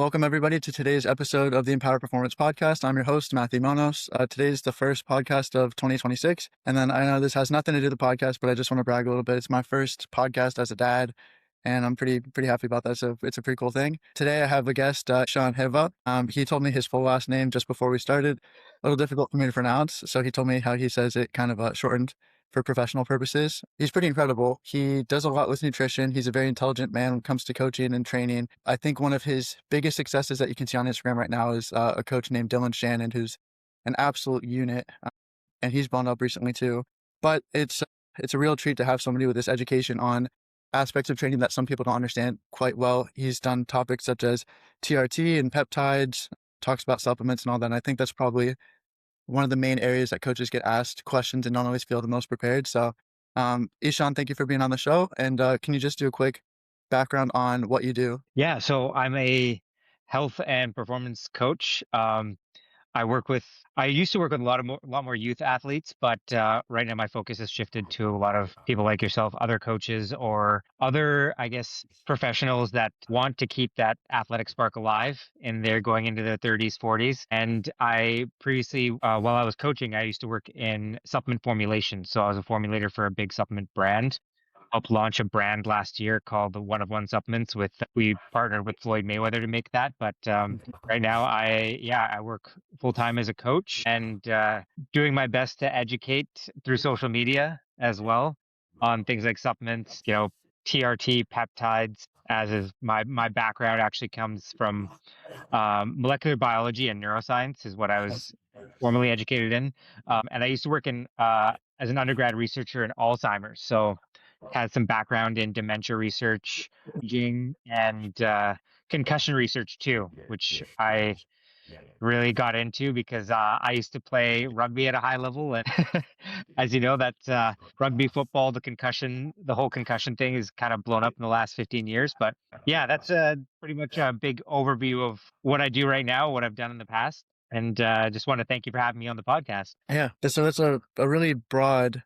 Welcome, everybody, to today's episode of the Empower Performance Podcast. I'm your host, Matthew Monos. Today's the first podcast of 2026. And then I know this has nothing to do with the podcast, but I just want to brag a little bit. It's my first podcast as a dad, and I'm pretty happy about that. So it's a pretty cool thing. Today, I have a guest, Ishan Hewa. He told me his full last name just before we started. A little difficult for me to pronounce. So he told me how he says it kind of shortened for professional purposes. He's pretty incredible. He does a lot with nutrition. He's a very intelligent man when it comes to coaching and training. I think one of his biggest successes that you can see on Instagram right now is a coach named Dylan Shannon, who's an absolute unit. And he's blown up recently too. But it's a real treat to have somebody with this education on aspects of training that some people don't understand quite well. He's done topics such as TRT and peptides, talks about supplements and all that. And I think that's probably one of the main areas that coaches get asked questions and don't always feel the most prepared. So, Ishan, thank you for being on the show. And can you just do a quick background on what you do? Yeah, so I'm a health and performance coach. I used to work with a lot more youth athletes, but right now my focus has shifted to a lot of people like yourself, other coaches or other, I guess, professionals that want to keep that athletic spark alive and they're going into their 30s, 40s. And I previously, while I was coaching, I used to work in supplement formulation. So I was a formulator for a big supplement brand. Helped launch a brand last year called the One of One Supplements. We partnered with Floyd Mayweather to make that. But right now, I work full time as a coach and doing my best to educate through social media as well on things like supplements. TRT, peptides. As is my background actually comes from molecular biology and neuroscience is what I was formally educated in, and I used to work in as an undergrad researcher in Alzheimer's. So had some background in dementia research, aging, and concussion research too, which I really got into because I used to play rugby at a high level, and as you know, that rugby, football, the whole concussion thing is kind of blown up in the last 15 years. But yeah, that's pretty much a big overview of what I do right now, what I've done in the past, and just want to thank you for having me on the podcast. Yeah, so it's a really broad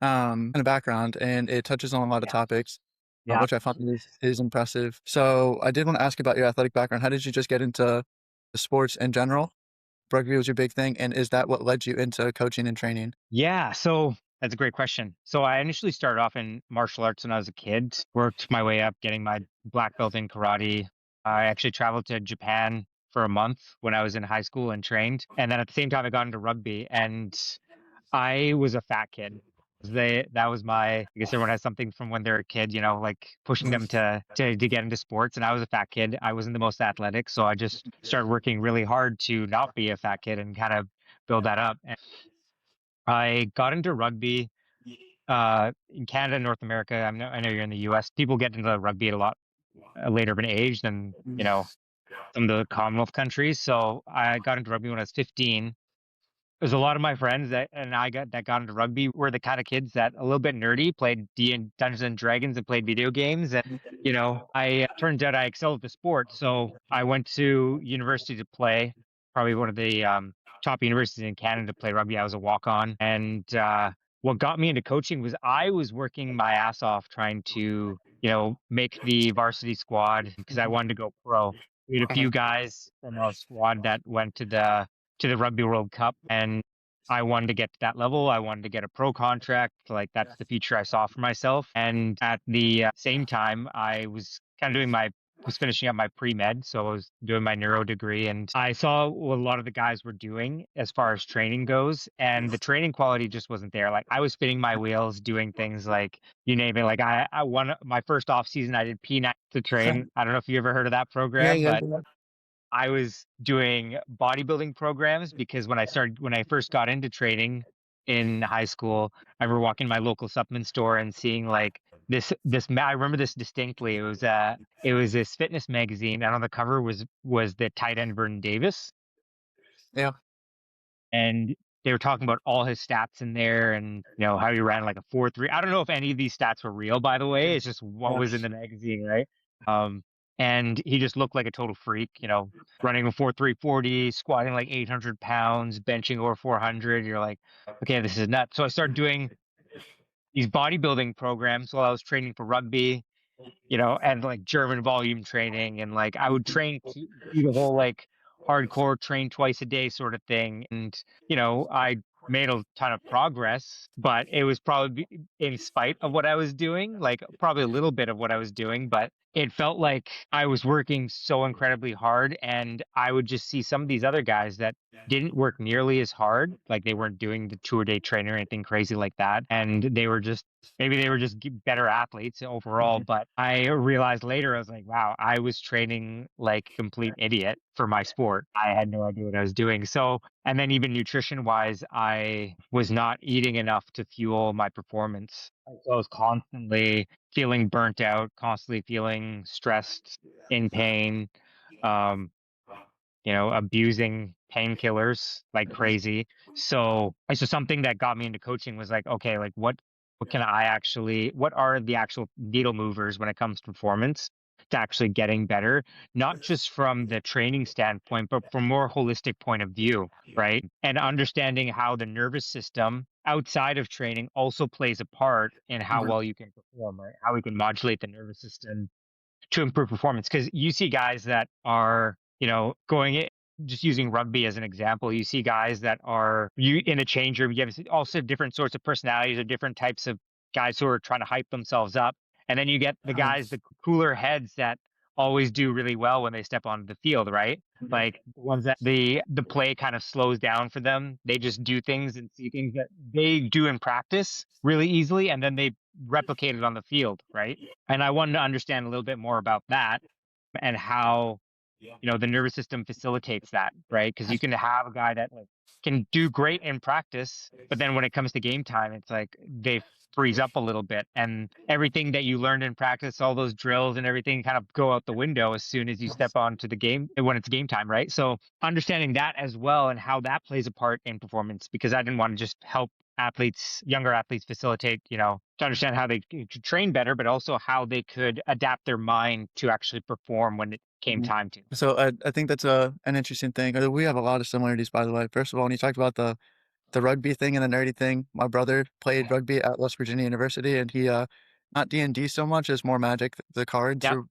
kind of background, and it touches on a lot of Yeah, topics, yeah. which I find is impressive. So I did want to ask about your athletic background. How did you just get into sports in general? Rugby was your big thing, and is that what led you into coaching and training? Yeah, so that's a great question. So I initially started off in martial arts when I was a kid, worked my way up, getting my black belt in karate. I actually traveled to Japan for a month when I was in high school and trained. And then at the same time, I got into rugby and I was a fat kid. That was I guess everyone has something from when they're a kid, like pushing them to get into sports. And I was a fat kid. I wasn't the most athletic. So I just started working really hard to not be a fat kid and kind of build that up. I got into rugby in Canada and North America. I know you're in the US. People get into rugby at a lot later of an age than, some of the Commonwealth countries. So I got into rugby when I was 15. There's a lot of my friends that got into rugby were the kind of kids that a little bit nerdy, played Dungeons and Dragons and played video games. And, I turns out I excelled at the sport. So I went to university to play, probably one of the top universities in Canada to play rugby. I was a walk on. And what got me into coaching was I was working my ass off trying to, make the varsity squad because I wanted to go pro. We had a few guys from our squad that went to the Rugby World Cup, and I wanted to get to that level. I wanted to get a pro contract. Like that's the future I saw for myself. And at the same time, I was kind of was finishing up my pre-med, so I was doing my neuro degree, and I saw what a lot of the guys were doing as far as training goes, and the training quality just wasn't there. Like I was spinning my wheels, doing things like you name it. Like I won my first off season. I did P9 to train. I don't know if you ever heard of that Yeah, program, yeah, but yeah. I was doing bodybuilding programs because when I first got into training in high school, I remember walking to my local supplement store and seeing like I remember this distinctly. It was this fitness magazine, and on the cover was the tight end Vernon Davis, Yeah. and they were talking about all his stats in there, and how he ran like a 4.3. I don't know if any of these stats were real, by the way. It's just what was in the magazine, right? Um, and he just looked like a total freak, running a 4.340, squatting like 800 pounds, benching over 400. You're like, okay, this is nuts. So I started doing these bodybuilding programs while I was training for rugby. and like German volume training, and like I would do the whole like hardcore train twice a day sort of thing. And, I made a ton of progress, but it was probably in spite of what I was doing, like probably a little bit of what I was doing, but it felt like I was working so incredibly hard. And I would just see some of these other guys that didn't work nearly as hard, like they weren't doing the 2-a-day train or anything crazy like that. And maybe they were just better athletes overall. But I realized later, I was like, wow, I was training like a complete idiot for my sport. I had no idea what I was doing. So, and then even nutrition wise, I was not eating enough to fuel my performance. So I was constantly feeling burnt out, constantly feeling stressed, in pain, um, abusing painkillers like crazy. So something that got me into coaching was like, okay, like what are the actual needle movers when it comes to performance to actually getting better, not just from the training standpoint, but from more holistic point of view, right? And understanding how the nervous system outside of training also plays a part in how Mhm. well you can perform, right? How we can modulate the nervous system to improve performance. Because you see guys that are, going it, just using rugby as an example, you see guys that are you in a change room. You have also different sorts of personalities or different types of guys who are trying to hype themselves up, and then you get the Uh, guys, the cooler heads that always do really well when they step onto the field, right? Like the ones that the play kind of slows down for them. They just do things and see things that they do in practice really easily, and then they replicate it on the field, right? And I wanted to understand a little bit more about that and how, the nervous system facilitates that, right? Because you can have a guy that like can do great in practice, but then when it comes to game time, it's like they freeze up a little bit, and everything that you learned in practice, all those drills and everything, kind of go out the window as soon as you step onto the game when it's game time, right? So understanding that as well and how that plays a part in performance, because I didn't want to just help younger athletes facilitate, to understand how they could train better, but also how they could adapt their mind to actually perform when it came Mhm. time to. So I think that's an interesting thing. We have a lot of similarities, by the way. First of all, when you talked about the rugby thing and the nerdy thing, my brother played rugby at West Virginia University, and he not D&D so much as more Magic. The cards Yep. are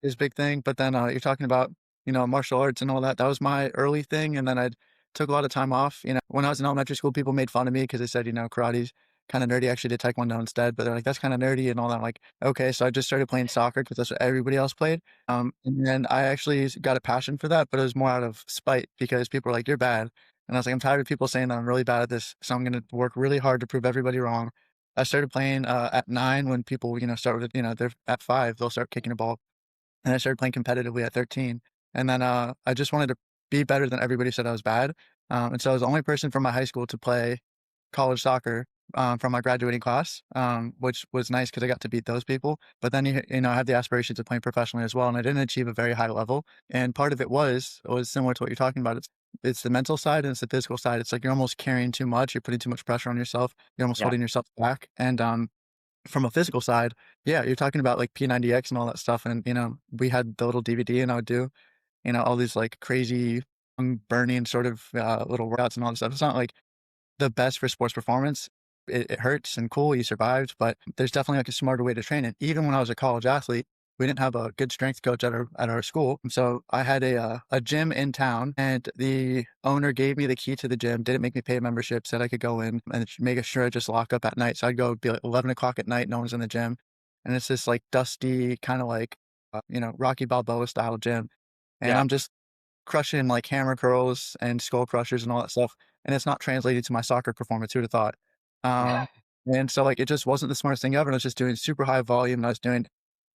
his big thing. But then you're talking about, martial arts and all that. That was my early thing. And then I took a lot of time off. When I was in elementary school, people made fun of me because they said, karate's kind of nerdy. I actually did taekwondo instead, but they're like, that's kind of nerdy and all that. I'm like, okay. So I just started playing soccer because that's what everybody else played. And then I actually got a passion for that, but it was more out of spite because people were like, you're bad. And I was like, I'm tired of people saying that I'm really bad at this. So I'm going to work really hard to prove everybody wrong. I started playing at 9 when people, start with, they're at 5, they'll start kicking a ball, and I started playing competitively at 13. And then I just wanted to be better than everybody said I was bad. And so I was the only person from my high school to play college soccer from my graduating class, which was nice because I got to beat those people. But then, I had the aspirations of playing professionally as well. And I didn't achieve a very high level. And part of it was similar to what you're talking about. It's the mental side and it's the physical side. It's like you're almost carrying too much. You're putting too much pressure on yourself. You're almost Yeah. holding yourself back. And from a physical side, yeah, you're talking about like P90X and all that stuff. And, we had the little DVD and I would do, all these like crazy burning sort of little workouts and all this stuff. It's not like the best for sports performance. It hurts and cool, you survived, but there's definitely like a smarter way to train it. Even when I was a college athlete, we didn't have a good strength coach at our school. And so I had a gym in town, and the owner gave me the key to the gym, didn't make me pay a membership, said I could go in and make sure I just lock up at night. So I'd go, be like 11 o'clock at night, no one's in the gym. And it's this like dusty, kind of like, Rocky Balboa style gym. And Yeah. I'm just crushing like hammer curls and skull crushers and all that stuff, and it's not translating to my soccer performance. Who'd have thought? Um, and so like it just wasn't the smartest thing ever. And I was just doing super high volume. And I was doing,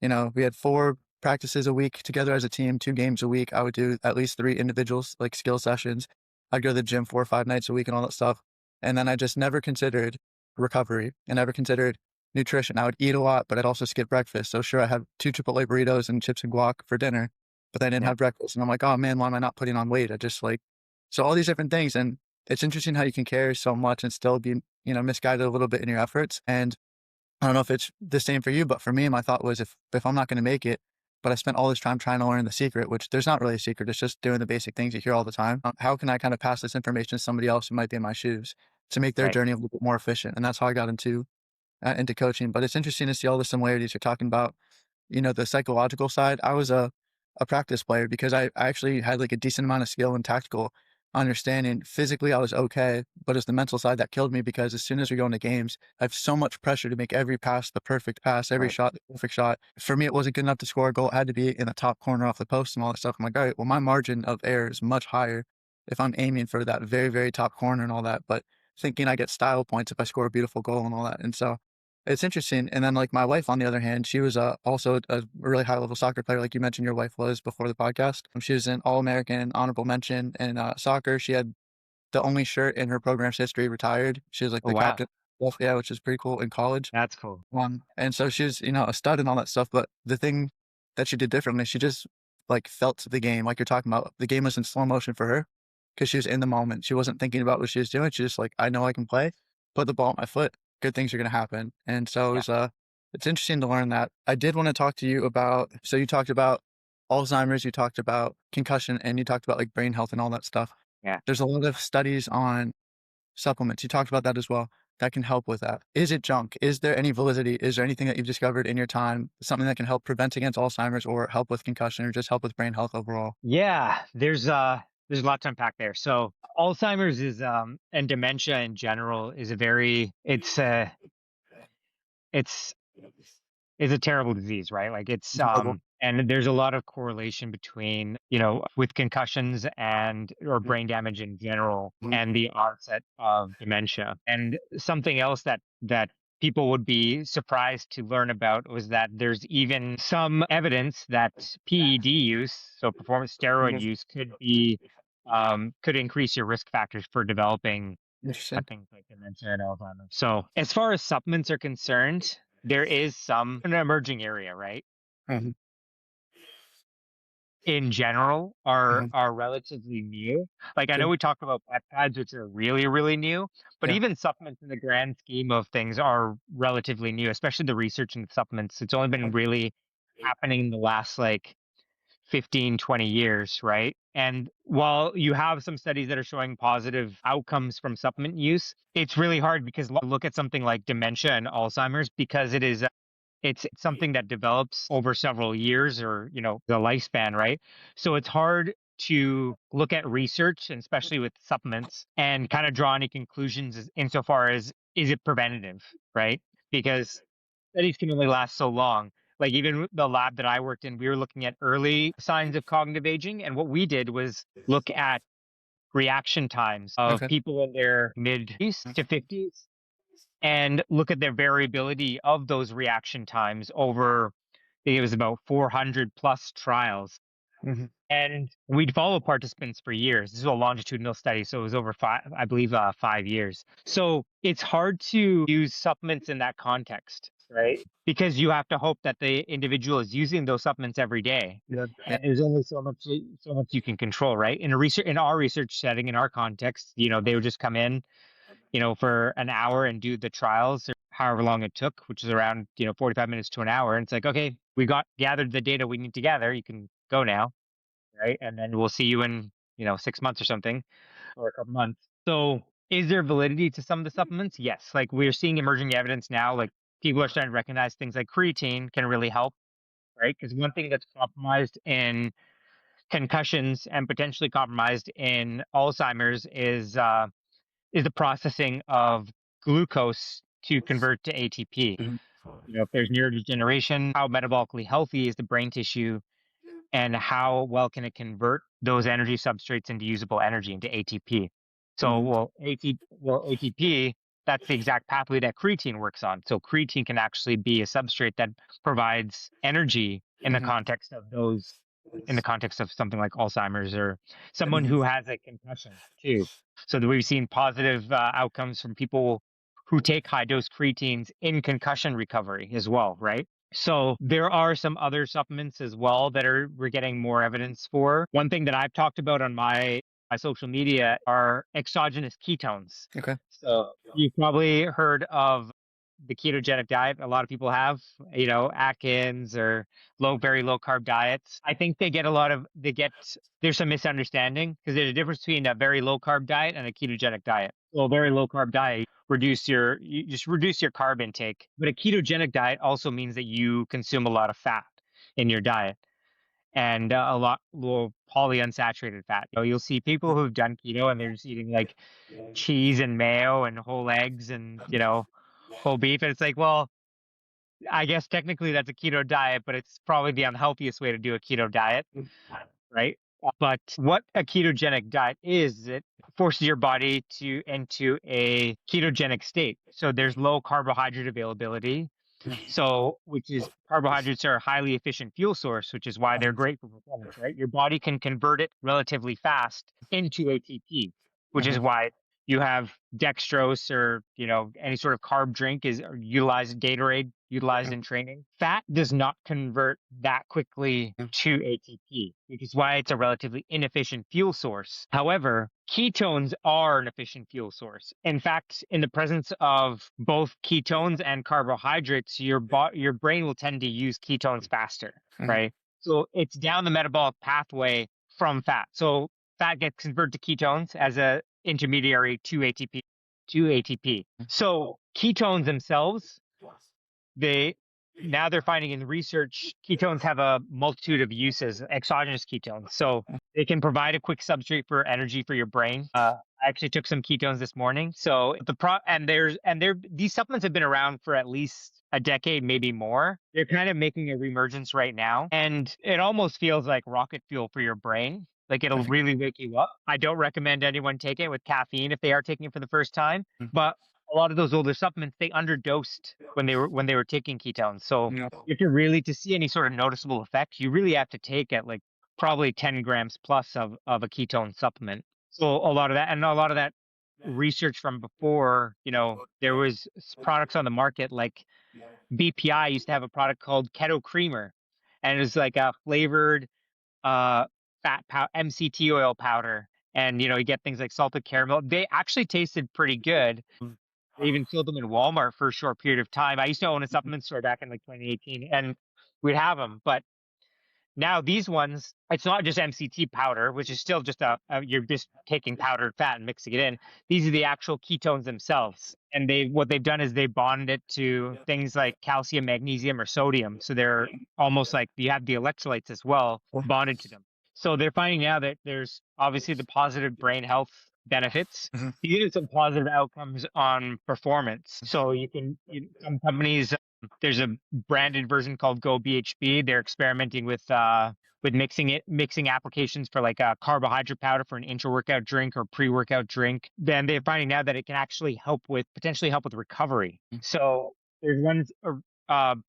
we had 4 practices a week together as a team, 2 games a week. I would do at least 3 individuals like skill sessions. I'd go to the gym 4 or 5 nights a week and all that stuff. And then I just never considered recovery and never considered nutrition. I would eat a lot, but I'd also skip breakfast. So sure, I had 2 AAA burritos and chips and guac for dinner, but I didn't Yeah. have breakfast. And I'm like, oh man, why am I not putting on weight? I just like, so all these different things. And it's interesting how you can care so much and still be, misguided a little bit in your efforts. And I don't know if it's the same for you, but for me, my thought was if I'm not going to make it, but I spent all this time trying to learn the secret, which there's not really a secret. It's just doing the basic things you hear all the time. How can I kind of pass this information to somebody else who might be in my shoes to make their Right. journey a little bit more efficient? And that's how I got into coaching. But it's interesting to see all the similarities you're talking about. the psychological side, I was a practice player because I actually had like a decent amount of skill and tactical understanding. Physically, I was okay, but it's the mental side that killed me because as soon as we go into games, I have so much pressure to make every pass the perfect pass, every Right. shot the perfect shot. For me, it wasn't good enough to score a goal. It had to be in the top corner off the post and all that stuff. I'm like, all right, well, my margin of error is much higher if I'm aiming for that very, very top corner and all that. But thinking I get style points if I score a beautiful goal and all that. And so it's interesting. And then like my wife, on the other hand, she was also a really high level soccer player. Like you mentioned, your wife was before the podcast. She was an All-American honorable mention in soccer. She had the only shirt in her program's history retired. She was like Oh, the wow. captain. Yeah, which is pretty cool in college. That's cool. And so she was, a stud and all that stuff. But the thing that she did differently, she just like felt the game, like you're talking about. The game was in slow motion for her because she was in the moment. She wasn't thinking about what she was doing. She just like, I know I can play, put the ball at my foot. Good things are going to happen. And so Yeah. it's interesting to learn that. I did want to talk to you about, so you talked about Alzheimer's, you talked about concussion, and you talked about like brain health and all that stuff. Yeah. There's a lot of studies on supplements. You talked about that as well. That can help with that. Is it junk? Is there any validity? Is there anything that you've discovered in your time, something that can help prevent against Alzheimer's or help with concussion or just help with brain health overall? Yeah. There's a lot to unpack there. So Alzheimer's is and dementia in general is a very it's is a terrible disease, right? Like it's It's horrible. and there's a lot of correlation between, with concussions and or Mhm, brain damage in general mhm, and the onset of dementia. And something else that people would be surprised to learn about was that there's even some evidence that PED use, so performance steroid mhm. use, could increase your risk factors for developing Interesting. things like dementia and Alzheimer's. So, as far as supplements are concerned, there is some an emerging area, right? Mhm, In general, are mhm. are relatively new. Like I know Okay. we talked about peptides, which are really, really new, but Yeah. even supplements in the grand scheme of things are relatively new, especially the research in supplements. It's only been really happening in the last like 15, 20 years, right? And while you have some studies that are showing positive outcomes from supplement use, it's really hard because look at something like dementia and Alzheimer's because it's something that develops over several years or, the lifespan, right? So it's hard to look at research, and especially with supplements, and kind of draw any conclusions insofar as is it preventative, right? Because studies can only last so long. Like even the lab that I worked in, we were looking at early signs of cognitive aging, and what we did was look at reaction times of Okay. people in their mid to 50s and look at their variability of those reaction times over, I think it was about 400 plus trials. Mhm, And we'd follow participants for years. This is a longitudinal study, so it was over five, I believe, 5 years. So it's hard to use supplements in that context, right? Because you have to hope that the individual is using those supplements every day, yeah. Yeah. and there's only so much you can control, right? In our research setting, in our context, they would just come in, for an hour and do the trials or however long it took, which is around, 45 minutes to an hour. And it's like, okay, we gathered the data we need to gather. You can go now, right? And then we'll see you in, 6 months or something, or a couple months. So is there validity to some of the supplements? Yes. Like we're seeing emerging evidence now, like people are starting to recognize things like creatine can really help, right? Because one thing that's compromised in concussions and potentially compromised in Alzheimer's is the processing of glucose to convert to ATP. Mhm, If there's neurodegeneration, how metabolically healthy is the brain tissue and how well can it convert those energy substrates into usable energy, into ATP? So, mhm, ATP, that's the exact pathway that creatine works on. So, creatine can actually be a substrate that provides energy mhm, in the context of something like Alzheimer's or someone mhm, who has a concussion too. So that we've seen positive outcomes from people who take high dose creatines in concussion recovery as well, right? So there are some other supplements as well that we're getting more evidence for. One thing that I've talked about on my social media are exogenous ketones. okay. So you've probably heard of the ketogenic diet. A lot of people have, Atkins or very low carb diets. I think there's some misunderstanding because there's a difference between a very low carb diet and a ketogenic diet. Well, a very low carb diet, you just reduce your carb intake, but a ketogenic diet also means that you consume a lot of fat. in your diet, and a lot more polyunsaturated fat. You'll see people who've done keto and they're just eating like cheese and mayo and whole eggs and whole beef, and it's like, well, I guess technically that's a keto diet, but it's probably the unhealthiest way to do a keto diet, right? But what a ketogenic diet is, it forces your body to into a ketogenic state. So there's low carbohydrate availability. So, which is carbohydrates are a highly efficient fuel source, which is why they're great for performance, right? Your body can convert it relatively fast into ATP, which is why you have dextrose or, any sort of carb drink is utilized, Gatorade utilized in training. Fat does not convert that quickly to ATP, which is why it's a relatively inefficient fuel source. However, ketones are an efficient fuel source. In fact, in the presence of both ketones and carbohydrates, your brain will tend to use ketones faster, right? So it's down the metabolic pathway from fat. So fat gets converted to ketones as a intermediary to ATP. So ketones themselves, they now they're finding in research ketones have a multitude of uses, exogenous ketones. So they can provide a quick substrate for energy for your brain. I actually took some ketones this morning. So these supplements have been around for at least a decade, maybe more. They're kind of making a reemergence right now, and it almost feels like rocket fuel for your brain. Like it'll really wake you up. I don't recommend anyone take it with caffeine if they are taking it for the first time, but a lot of those older supplements, they underdosed when they were taking ketones. So if you're really to see any sort of noticeable effect, you really have to take at like probably 10 grams plus of a ketone supplement. So a lot of that research from before, there was products on the market like BPI used to have a product called Keto Creamer, and it was like a flavored uh MCT oil powder. And you get things like salted caramel. They actually tasted pretty good. They even filled them in Walmart for a short period of time. I used to own a supplement store back in like 2018, and we'd have them. But now these ones, it's not just MCT powder, which is still just you're just taking powdered fat and mixing it in. These are the actual ketones themselves, and what they've done is they bond it to things like calcium, magnesium, or sodium. So they're almost like you have the electrolytes as well bonded to them. So they're finding now that there's obviously the positive brain health benefits. You get some positive outcomes on performance. So some companies, there's a branded version called Go BHB. They're experimenting with mixing applications for like a carbohydrate powder for an intra-workout drink or pre-workout drink. Then they're finding now that it can actually potentially help with recovery. So there's one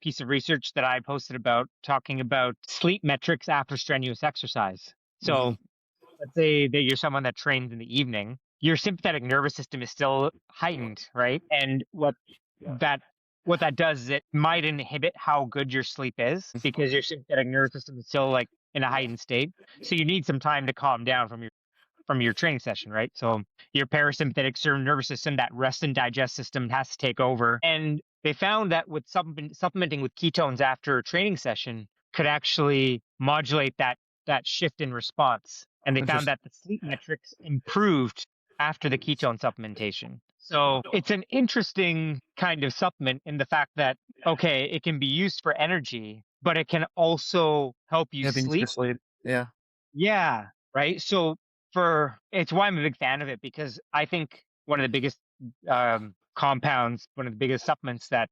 piece of research that I posted about talking about sleep metrics after strenuous exercise. So let's say that you're someone that trains in the evening, your sympathetic nervous system is still heightened, right? And that what that does is it might inhibit how good your sleep is because your sympathetic nervous system is still like in a heightened state. So you need some time to calm down from your training session, right? So your parasympathetic nervous system, that rest and digest system, has to take over. And they found that with supplementing with ketones after a training session could actually modulate that shift in response. And they found that the sleep metrics improved after the ketone supplementation. So it's an interesting kind of supplement in the fact that, okay, it can be used for energy, but it can also help you sleep. Yeah. Yeah, right. So it's why I'm a big fan of it, because I think one of the biggest compounds, one of the biggest supplements that,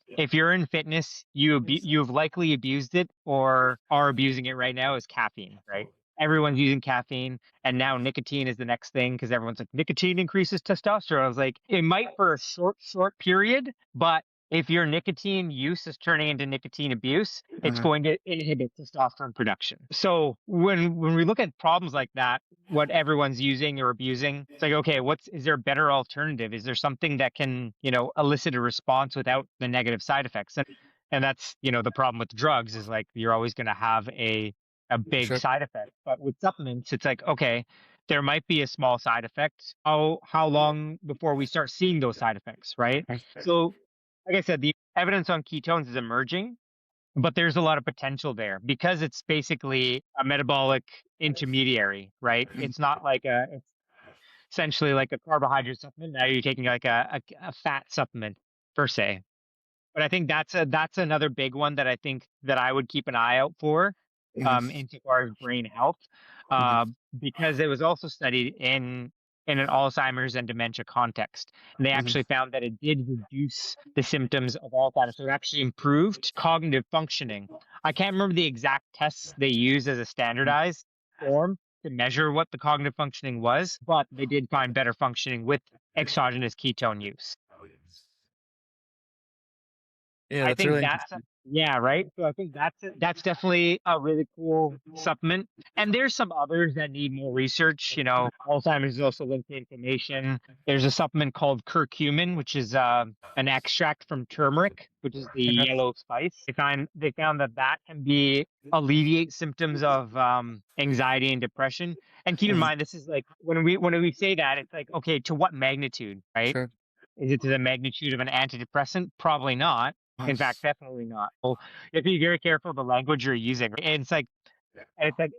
if you're in fitness, you've likely abused it or are abusing it right now, is caffeine, right? Everyone's using caffeine, and now nicotine is the next thing because everyone's like, nicotine increases testosterone. I was like, it might for a short period, but if your nicotine use is turning into nicotine abuse, it's going to inhibit testosterone production. So when we look at problems like that, what everyone's using or abusing, it's like, okay, is there a better alternative? Is there something that can, elicit a response without the negative side effects? And that's, the problem with drugs is like you're always going to have a big side effect. But with supplements, it's like, okay, there might be a small side effect. How long before we start seeing those side effects, right? So like I said, the evidence on ketones is emerging, but there's a lot of potential there because it's basically a metabolic intermediary, right? It's not like it's essentially like a carbohydrate supplement. Now you're taking like a fat supplement per se. But I think that's another big one that I think that I would keep an eye out for, Hmm. insofar as brain health, Hmm. uh, because it was also studied in an Alzheimer's and dementia context. And they Hmm. actually found that it did reduce the symptoms of Alzheimer's. So it actually improved cognitive functioning. I can't remember the exact tests they used as a standardized form to measure what the cognitive functioning was, but they did find better functioning with exogenous ketone use. Yeah, I that's think really that's interesting. yeah, right. So I think that's definitely a really cool supplement. And there's some others that need more research. You know, Alzheimer's is also linked to inflammation. There's a supplement called curcumin, which is an extract from turmeric, which is the Okay. yellow spice. They found that that can be alleviate symptoms of anxiety and depression. And keep in Hmm. mind, this is like when we say that, it's like, okay, to what magnitude, right? Sure. Is it to the magnitude of an antidepressant? Probably not. Uh, In fact, definitely not. So you have to be very careful of the language you're using. And it's like,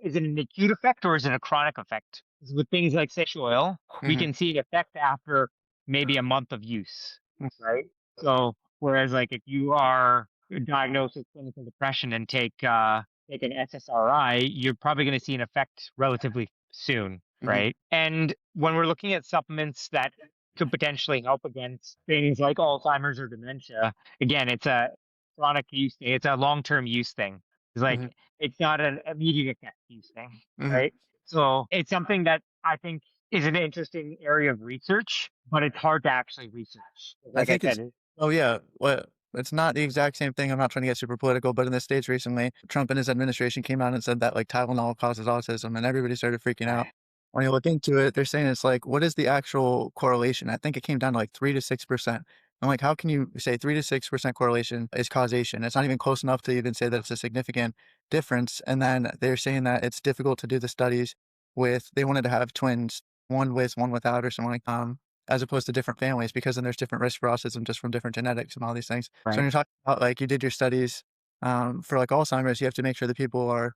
is it an acute effect or is it a chronic effect? 'Cause with things like fish oil, we mhm, can see the effect after maybe a month of use, right? So whereas like if you are diagnosed with clinical depression and take an SSRI, you're probably going to see an effect relatively soon, mhm, right? And when we're looking at supplements that could potentially help against things like Alzheimer's or dementia, again, it's a chronic use thing. It's a long-term use thing. It's like mhm, it's not an immediate effect use thing, mhm. right? So it's something that I think is an interesting area of research, but it's hard to actually research. I Like I think it's said, oh, yeah, well, it's not the exact same thing, I'm not trying to get super political, but in the States recently, Trump and his administration came out and said that, like, Tylenol causes autism, and everybody started freaking out. right, When you look into it, they're saying it's like, what is the actual correlation? I think it came down to, like, 3 to 6%. I'm like, how can you say 3 to 6% correlation is causation? It's not even close enough to even say that it's a significant difference, and then they're saying that it's difficult to do the studies with they wanted to have twins, one with, one without, or something like, as opposed to different families, because then there's different risk for autism just from different genetics and all these things. So when right, you're talking about like you did your studies for like Alzheimer's, you have to make sure that people are,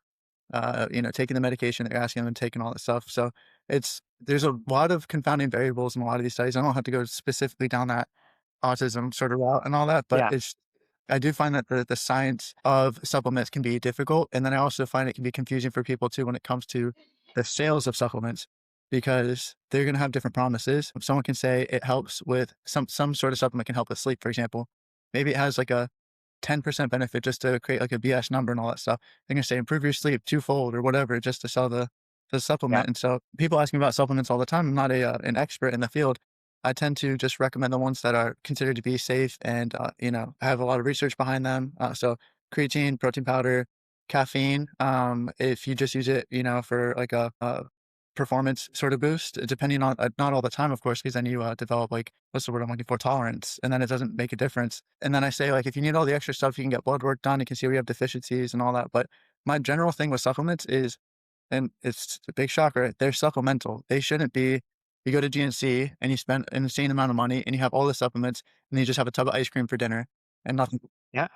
taking the medication they're asking them and taking all that stuff. So there's a lot of confounding variables in a lot of these studies. I don't have to go specifically down that autism sort of route and all that, but yeah, I do find that the science of supplements can be difficult, and then I also find it can be confusing for people too when it comes to the sales of supplements because they're going to have different promises. Someone can say it helps with some sort of supplement can help with sleep, for example. Maybe it has like a 10% benefit just to create like a BS number and all that stuff. They're gonna say improve your sleep twofold or whatever just to sell the yeah, supplement. And so people ask me about supplements all the time. I'm not an expert in the field. I tend to just recommend the ones that are considered to be safe and have a lot of research behind them. So creatine, protein powder, caffeine. If you just use it, for like a performance sort of boost, depending on not all the time, of course, because then you develop like what's the word I'm looking for, tolerance, and then it doesn't make a difference. And then I say like if you need all the extra stuff, you can get blood work done. You can see where you have deficiencies and all that. But my general thing with supplements is, and it's a big shocker, they're supplemental. They shouldn't be. You go to GNC and you spend an insane amount of money and you have all the supplements and you just have a tub of ice cream for dinner and nothing. yeah,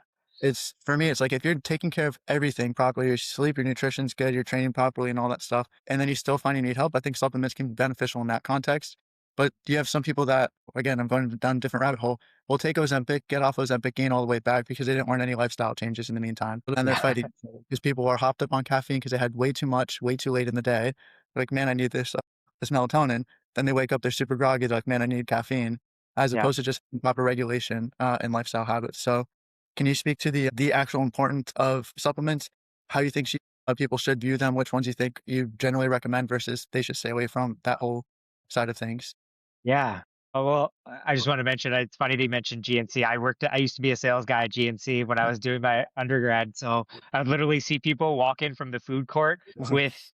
It's for me, it's like if you're taking care of everything properly, your sleep, your nutrition's good, you're training properly and all that stuff, and then you still find you need help, I think supplements can be beneficial in that context. But you have some people that, again, I'm going down a different rabbit hole, will take Ozempic, get off Ozempic, gain all the way back because they didn't want any lifestyle changes in the meantime. And they're yeah, fighting because people are hopped up on caffeine because they had way too much, way too late in the day. They're like, man, I need this melatonin. Then they wake up, they're super groggy. They're like, man, I need caffeine, as yeah. opposed to just proper regulation and lifestyle habits. So can you speak to the actual importance of supplements? How you think people should view them? Which ones you think you generally recommend versus they should stay away from? That whole side of things. Yeah. Oh, well, I just want to mention, it's funny that you mentioned GNC. I used to be a sales guy at GNC when I was doing my undergrad. So I'd literally see people walk in from the food court Uh-huh. with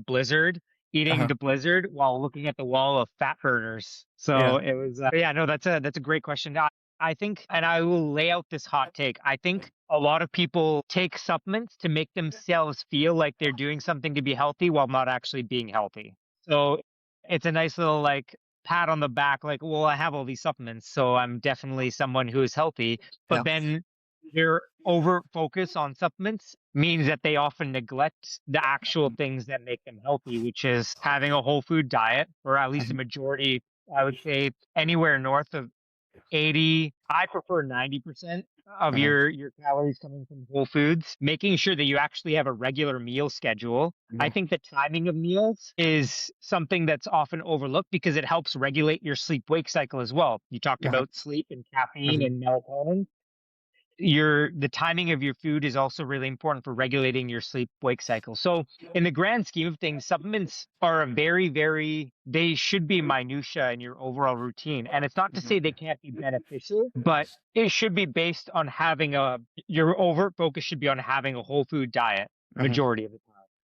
Blizzard, eating Uh-huh. the Blizzard while looking at the wall of fat burners. So Yeah. it was, yeah, no, that's a great question. I think, and I will lay out this hot take. I think a lot of people take supplements to make themselves feel like they're doing something to be healthy while not actually being healthy. So it's a nice little like pat on the back, like, well, I have all these supplements, so I'm definitely someone who is healthy. But Yeah. then their over focus on supplements means that they often neglect the actual things that make them healthy, which is having a whole food diet, or at least a Mhm. majority, I would say anywhere north of 80, I prefer 90% of Uh-huh. your calories coming from whole foods, making sure that you actually have a regular meal schedule. I Mhm. think the timing of meals is something that's often overlooked because it helps regulate your sleep wake cycle as well. You talked Uh-huh. about sleep and caffeine Mhm. and melatonin. The timing of your food is also really important for regulating your sleep wake cycle. So in the grand scheme of things, supplements are a very, they should be minutia in your overall routine. And it's not to say they Mhm. can't be beneficial, but it should be based on your overt focus should be on having a whole food diet Mhm. majority of the time.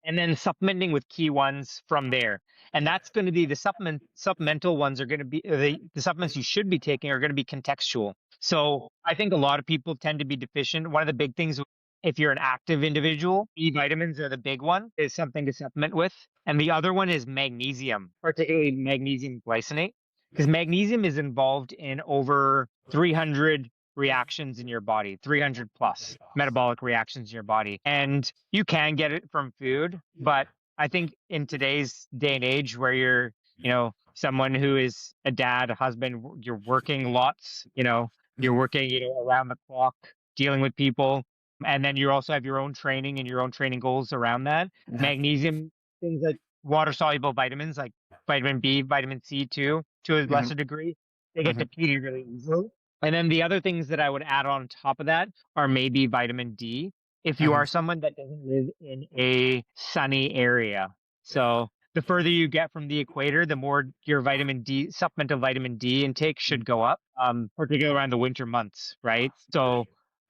And then supplementing with key ones from there. And that's going to be supplemental ones are going to be the supplements you should be taking are going to be contextual. So I think a lot of people tend to be deficient. One of the big things, if you're an active individual, B vitamins are the big one, is something to supplement with. And the other one is magnesium, particularly magnesium glycinate, because magnesium is involved in over 300 reactions in your body, 300 plus metabolic reactions in your body. And you can get it from food, but I think in today's day and age where someone who is a dad, a husband, you're working lots, you're Mhm. working, around the clock, dealing with people, and then you also have your own training and your own training goals around that. Yeah. Magnesium, things like water soluble vitamins like vitamin B, vitamin C too, to a Mhm. lesser degree, they get Mhm. depleted really easily. And then the other things that I would add on top of that are maybe vitamin D. If you Mhm. are someone that doesn't live in a sunny area. So the further you get from the equator, the more your supplemental vitamin D intake should go up, particularly around the winter months, right? So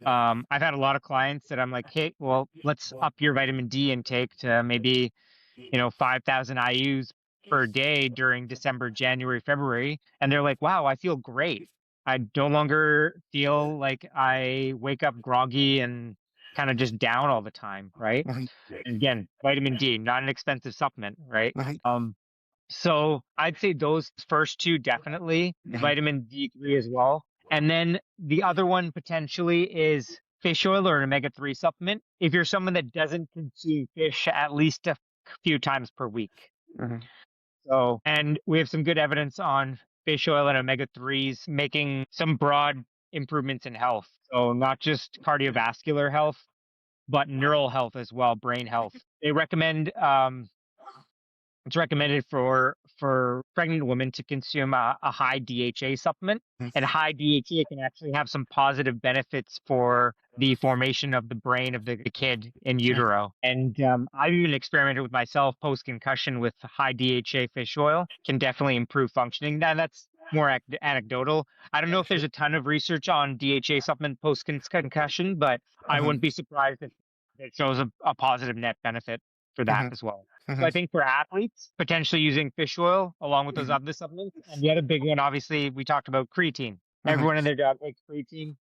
I've had a lot of clients that I'm like, hey, well, let's up your vitamin D intake to maybe 5,000 IUs per day during December, January, February. And they're like, wow, I feel great. I no longer feel like I wake up groggy and kind of just down all the time, right? Mhm. And again, vitamin D, not an expensive supplement, right? Mhm. So I'd say those first two definitely, Mhm. vitamin D3 as well. And then the other one potentially is fish oil or an omega-3 supplement. If you're someone that doesn't consume fish at least a few times per week. Mhm. So, and we have some good evidence on fish oil and omega-3s making some broad improvements in health. So not just cardiovascular health, but neural health as well, brain health. They recommend it's recommended for pregnant women to consume a high DHA supplement, and high DHA can actually have some positive benefits for the formation of the brain of the kid in Mhm. utero. And I've even experimented with myself post concussion with high DHA fish oil can definitely improve functioning. Now that's more anecdotal. I don't know if there's a ton of research on DHA supplement post concussion, but I Mhm. wouldn't be surprised if it shows a positive net benefit for that Mhm. as well. So I Mhm. think for athletes, potentially using fish oil along with those Mhm. other supplements. And the other big one, obviously, we talked about creatine. Mhm. Everyone and their dog takes creatine.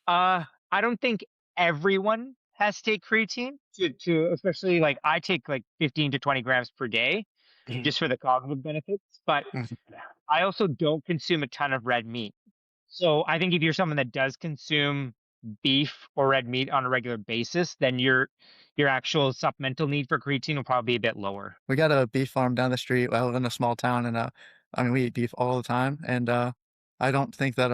I don't think everyone has to take creatine to especially like I take like 15 to 20 grams per day Mhm. just for the cognitive benefits, but Mhm. I also don't consume a ton of red meat. So I think if you're someone that does consume beef or red meat on a regular basis, then your actual supplemental need for creatine will probably be a bit lower. We got a beef farm down the street. I live in a small town, and I mean, we eat beef all the time. And I don't think that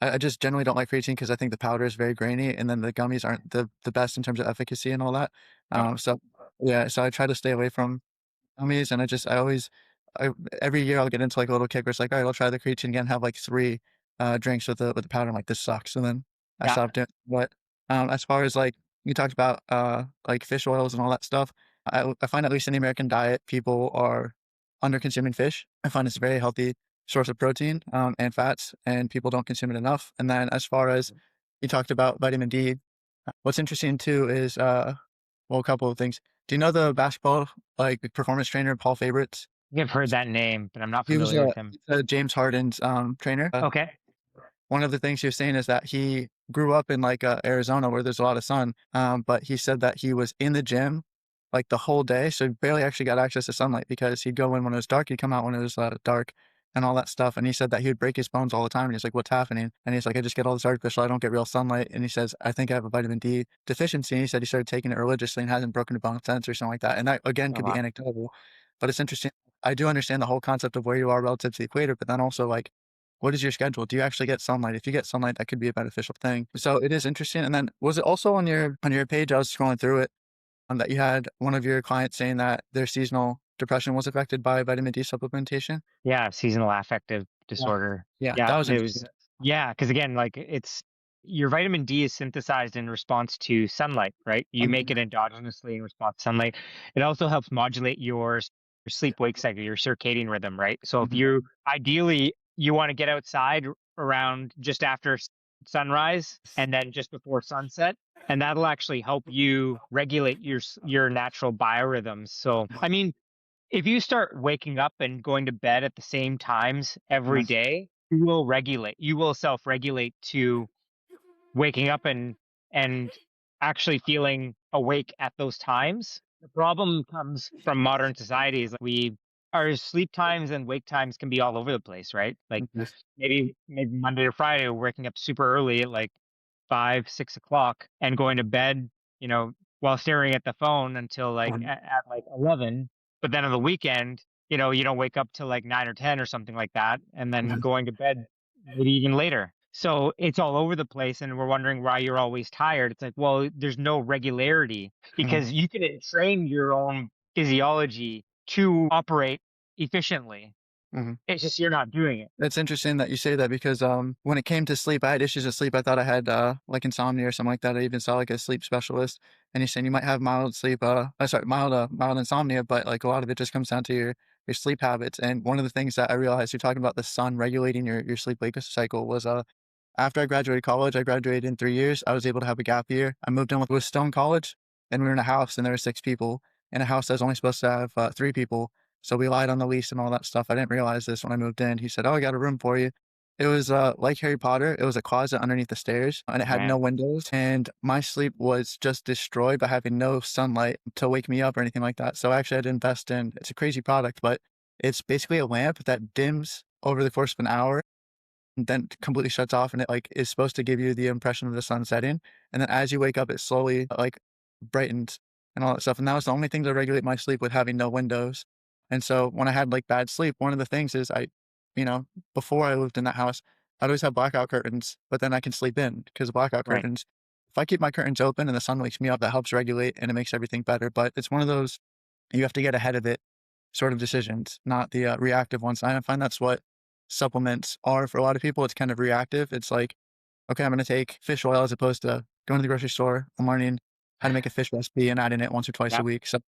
I just generally don't like creatine because I think the powder is very grainy, and then the gummies aren't the best in terms of efficacy and all that. Yep. So yeah, so I try to stay away from gummies, and I always I every year I'll get into like a little kick where it's like, all right, I'll try the creatine again, have like three drinks with the powder. I'm like, this sucks, and then I Yeah. stopped doing. But as far as like you talked about like fish oils and all that stuff, I find at least in the American diet, people are under consuming fish. I find it's a very healthy source of protein and fats, and people don't consume it enough. And then as far as you talked about vitamin D, what's interesting too is well, a couple of things. Do you know the basketball like performance trainer Paul Favorites? I've heard that name, but I'm not He was familiar with him. James Harden's trainer. Okay. One of the things he was saying is that he grew up in like Arizona where there's a lot of sun, but he said that he was in the gym like the whole day, so he barely actually got access to sunlight because he'd go in when it was dark, he'd come out when it was dark, and all that stuff. And he said that he would break his bones all the time. And he's like, "What's happening?" And he's like, "I just get all this artificial. I don't get real sunlight." And he says, "I think I have a vitamin D deficiency." And he said he started taking it religiously and hasn't broken a bone since or something like that. And that again Oh, could be wow. anecdotal, but it's interesting. I do understand the whole concept of where you are relative to the equator, but then also like what is your schedule? Do you actually get sunlight? If you get sunlight, that could be a beneficial thing. So it is interesting. And then was it also on your page? I was scrolling through it that you had one of your clients saying that their seasonal depression was affected by vitamin D supplementation. Yeah, seasonal affective Yeah. disorder. Yeah, Yeah, that was it interesting. was. Yeah, because again, like it's your vitamin D is synthesized in response to sunlight, right? You make Mhm, it endogenously in response to sunlight. It also helps modulate your sleep wake cycle, your circadian rhythm, right? So if mhm, you ideally you want to get outside around just after sunrise and then just before sunset, and that'll actually help you regulate your natural biorhythms. So, I mean, if you start waking up and going to bed at the same times every mhm, day, you will regulate. You will self-regulate to waking up and actually feeling awake at those times. The problem comes from modern societies. We our sleep times and wake times can be all over the place, right? Like mhm, maybe Monday to Friday, we're waking up super early at like 5, 6 o'clock and going to bed, you know, while staring at the phone until like mhm, at like 11. But then on the weekend, you don't wake up till like 9 or 10 or something like that, and then mhm, going to bed maybe even later. So it's all over the place, and we're wondering why you're always tired. It's like, well, there's no regularity mhm, because you can train your own physiology to operate efficiently. mhm. It's just you're not doing it. It's interesting that you say that because when it came to sleep, I had issues with sleep. I thought I had like insomnia or something like that. I even saw like a sleep specialist, and he's saying you might have mild sleep sorry, mild insomnia, but like a lot of it just comes down to your sleep habits. And one of the things that I realized you're talking about the sun regulating your sleep wake cycle was after I graduated college, I graduated in 3 years. I was able to have a gap year. I moved in with Stone College, and we were in a house, and there were 6 people in a house that's only supposed to have 3 people. So we lied on the lease and all that stuff. I didn't realize this when I moved in. He said, "Oh, I got a room for you." It was like Harry Potter. It was a closet underneath the stairs, and it had no Man, windows. And my sleep was just destroyed by having no sunlight to wake me up or anything like that. So I actually had to invest in. It's a crazy product, but it's basically a lamp that dims over the course of an hour and then completely shuts off, and it like is supposed to give you the impression of the sun setting. And then as you wake up, it slowly like brightens and all that stuff. And that was the only thing to regulate my sleep with having no windows. And so when I had like bad sleep, one of the things is you know, before I lived in that house, I'd always have blackout curtains, but then I can sleep in because blackout right. curtains, if I keep my curtains open and the sun wakes me up, that helps regulate and it makes everything better. But it's one of those, you have to get ahead of it sort of decisions, not the reactive ones. I find that's what supplements are for a lot of people. It's kind of reactive. It's like, okay, I'm going to take fish oil as opposed to going to the grocery store and learning how to make a fish recipe and adding it once or twice a Yep. week. So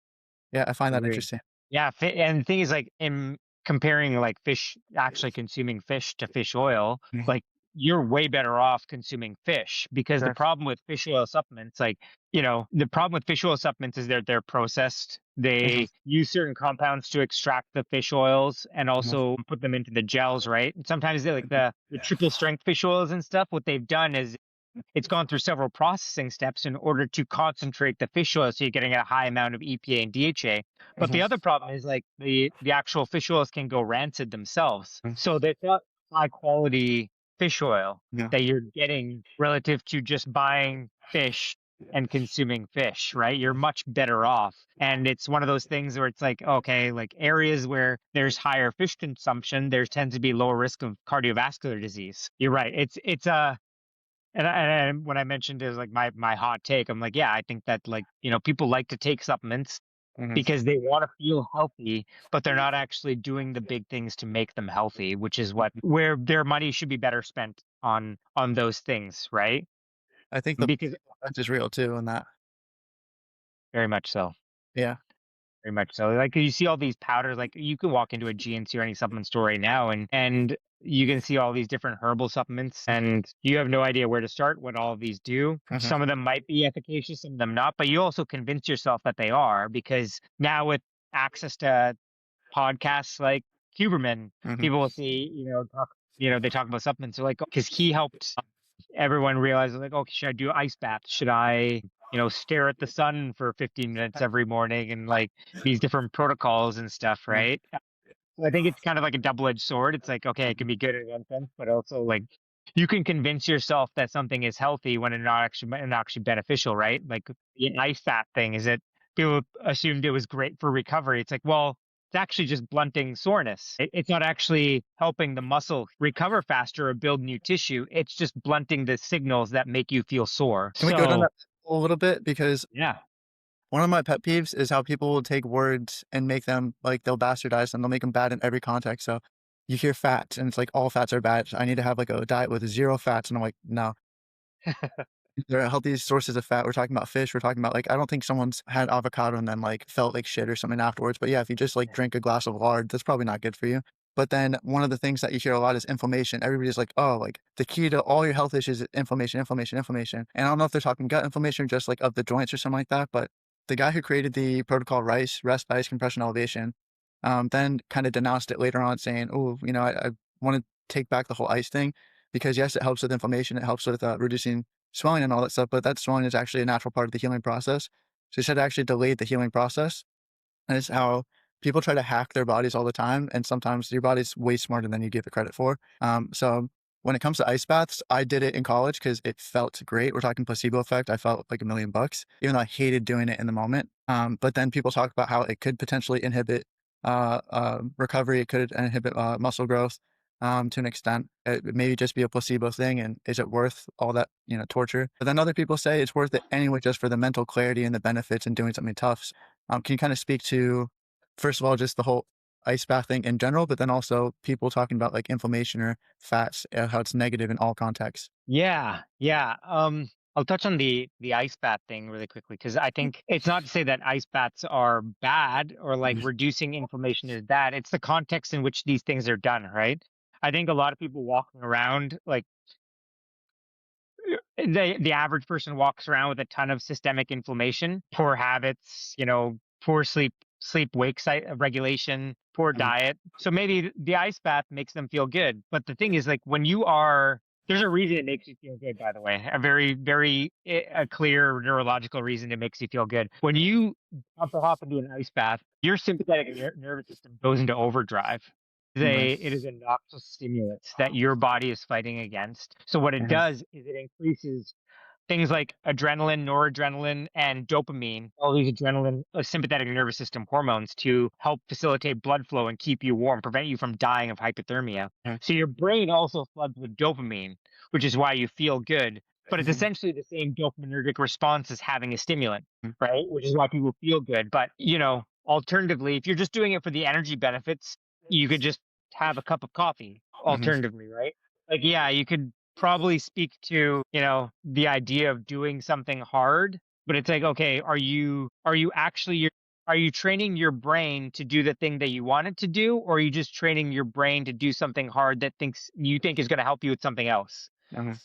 yeah, I find that Agree. interesting. Yeah, and the thing is, like, in comparing like fish, actually consuming fish to fish oil, Mhm. like you're way better off consuming fish because the Sure. problem with fish oil supplements, like, the problem with fish oil supplements is they're processed. Mhm. They use certain compounds to extract the fish oils and Mhm. also put them into the gels, right? And sometimes they like the triple strength fish oils and stuff. What they've done is it's gone through several processing steps in order to concentrate the fish oil so you're getting a high amount of EPA and DHA. But Mhm. the other problem is like the actual fish oils can go rancid themselves. Mhm. So that's not high quality fish oil Yeah. that you're getting relative to just buying fish and consuming fish, right? You're much better off. And it's one of those things where it's like, okay, like areas where there's higher fish consumption, there tends to be lower risk of cardiovascular disease. You're right. It's a and when I mentioned it was like my hot take, I'm like, yeah, I think that like, people like to take supplements Mhm. because they want to feel healthy, but they're not actually doing the big things to make them healthy, which is what Mhm. where their money should be better spent on those things, right? I think the Because effect is real too in that. very much so. Yeah. Very much so. Like you see all these powders, like you can walk into a GNC or any supplement store right now and you can see all these different herbal supplements and you have no idea where to start, what all of these do. Mhm. Some of them might be efficacious, some of them not, but you also convince yourself that they are because now with access to podcasts like Huberman, Mhm. people will see, they talk about supplements. So like, because he helped everyone realizes like, okay, should I do ice baths? Should I, stare at the sun for 15 minutes every morning and like these different protocols and stuff, Mhm. right? So I think it's kind of like a double-edged sword. It's like, okay, it Mhm. can be good in one sense, but also like you can convince yourself that something is healthy when it's not actually beneficial, right? Like the ice bath thing is it people assumed it was great for recovery. It's like, well, it's actually just blunting soreness. It's not actually helping the muscle recover faster or build new tissue. It's just blunting the signals that make you feel sore. Can we go down So, that a little bit? Because yeah. one of my pet peeves is how people will take words and make them like they'll bastardize them. They'll make them bad in every context. So you hear fats and it's like all fats are bad. I need to have like a diet with zero fats. And I'm like, no, there are healthy sources of fat. We're talking about fish. We're talking about like, I don't think someone's had avocado and then like felt like shit or something afterwards. But yeah, if you just like drink a glass of lard, that's probably not good for you. But then one of the things that you hear a lot is inflammation. Everybody's like, oh, like the key to all your health issues is inflammation, inflammation, inflammation. And I don't know if they're talking gut inflammation or just like of the joints or something like that. But the guy who created the protocol RICE, rest, ice, compression, elevation, then kind of denounced it later on saying, oh, I want to take back the whole ice thing because yes, it helps with inflammation. It helps with reducing swelling and all that stuff, but that swelling is actually a natural part of the healing process. So he said it actually delayed the healing process. And it's how people try to hack their bodies all the time. And sometimes your body's way smarter than you give it credit for. So when it comes to ice baths, I did it in college because it felt great. We're talking placebo effect. I felt like $1,000,000, even though I hated doing it in the moment. But then people talk about how it could potentially inhibit recovery. It could inhibit muscle growth to an extent. It maybe just be a placebo thing. And is it worth all that, torture? But then other people say it's worth it anyway, just for the mental clarity and the benefits and doing something tough. Can you kind of speak to, first of all, just the whole ice bath thing in general, but then also people talking about like inflammation or fats, how it's negative in all contexts? Yeah, yeah. I'll touch on the ice bath thing really quickly because I think it's not to say that ice baths are bad or like Mhm. reducing inflammation is bad. It's the context in which these things are done, right? I think a lot of people walking around like the average person walks around with a ton of systemic inflammation, poor habits, poor sleep wake regulation, poor Mhm. diet. So maybe the ice bath makes them feel good. But the thing is, like, when you are there's a reason it makes you feel good, by the way. A very, very a clear neurological reason it makes you feel good. When you hop into an ice bath, your sympathetic nervous system goes into overdrive. Mhm. It is a noxious stimulus that your body is fighting against. So what it Mhm. does is it increases things like adrenaline, noradrenaline, and dopamine, all these adrenaline, sympathetic nervous system hormones to help facilitate blood flow and keep you warm, prevent you from dying of hypothermia. Mhm. So your brain also floods with dopamine, which is why you feel good. But it's Mhm. essentially the same dopaminergic response as having a stimulant, Mhm. right? Which is why people feel good. But, alternatively, if you're just doing it for the energy benefits, you could just have a cup of coffee, Mhm. alternatively, right? Like, yeah, you could probably speak to, the idea of doing something hard, but it's like, okay, are you training your brain to do the thing that you want it to do, or are you just training your brain to do something hard that you think is going to help you with something else? Mhm.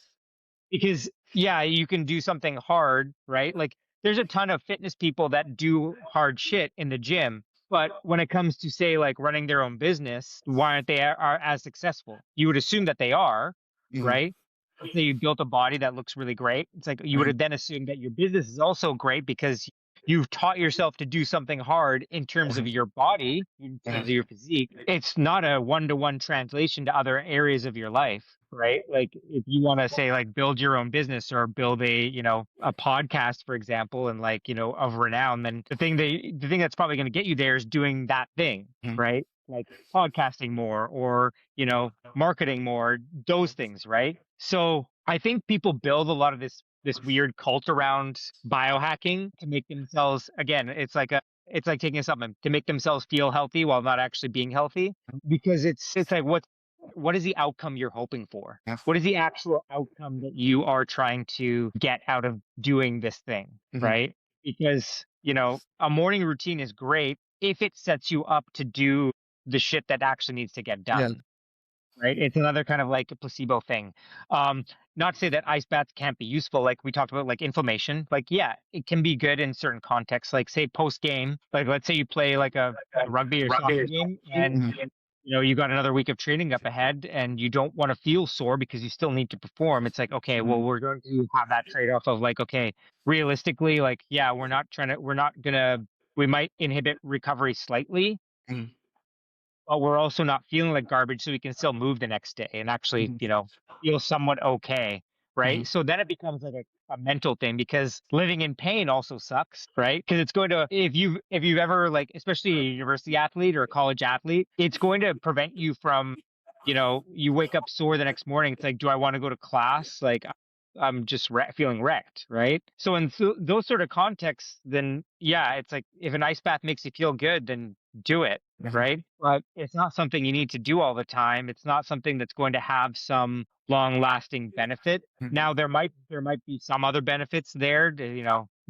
Because yeah, you can do something hard, right? Like there's a ton of fitness people that do hard shit in the gym, but when it comes to say like running their own business, why aren't they are as successful? You would assume that they are, Mhm. right? Let's say you built a body that looks really great. It's like you Mhm. would then assume that your business is also great because you've taught yourself to do something hard in terms of Mhm. your body, in terms of Mhm. your physique. It's not a one-to-one translation to other areas of your life, right? Like if you want to say like build your own business or build a podcast, for example, and like, of renown, then the thing that's probably going to get you there is doing that thing, Mhm. right? Like podcasting more or, marketing more, those things, right? So I think people build a lot of this weird cult around biohacking to make themselves, again, it's like taking a supplement to make themselves feel healthy while not actually being healthy, because it's like what is the outcome you're hoping for? Yeah. What is the actual outcome that you are trying to get out of doing this thing, Mhm. right? Because, a morning routine is great if it sets you up to do the shit that actually needs to get Yeah. done, right? It's another kind of like a placebo thing. Um, Not to say that ice baths can't be useful. Like we talked about, like inflammation. Like, yeah, it can be good in certain contexts. Like, say post game, like let's say you play like a rugby or soccer game, and Mhm. you got another week of training up ahead, and you don't want to feel sore because you still need to perform. It's like, okay, Mhm. well, we're going to have that trade off of like, okay, realistically, like, yeah, we're not gonna, we might inhibit recovery slightly, Mhm. but we're also not feeling like garbage, so we can still move the next day and actually, Mhm. feel somewhat okay, right? Mhm. So then it becomes like a mental thing, because living in pain also sucks, right? Because it's going to, if you've ever, like, especially a university athlete or a college athlete, it's going to prevent you from, you wake up sore the next morning. It's like, do I want to go to class? Like, I'm just feeling wrecked, right? So in those sort of contexts, then yeah, it's like if an ice bath makes you feel good, then do it, Mhm. right? But it's not something you need to do all the time. It's not something that's going to have some long-lasting benefit. Mhm. Now there might be some other benefits there,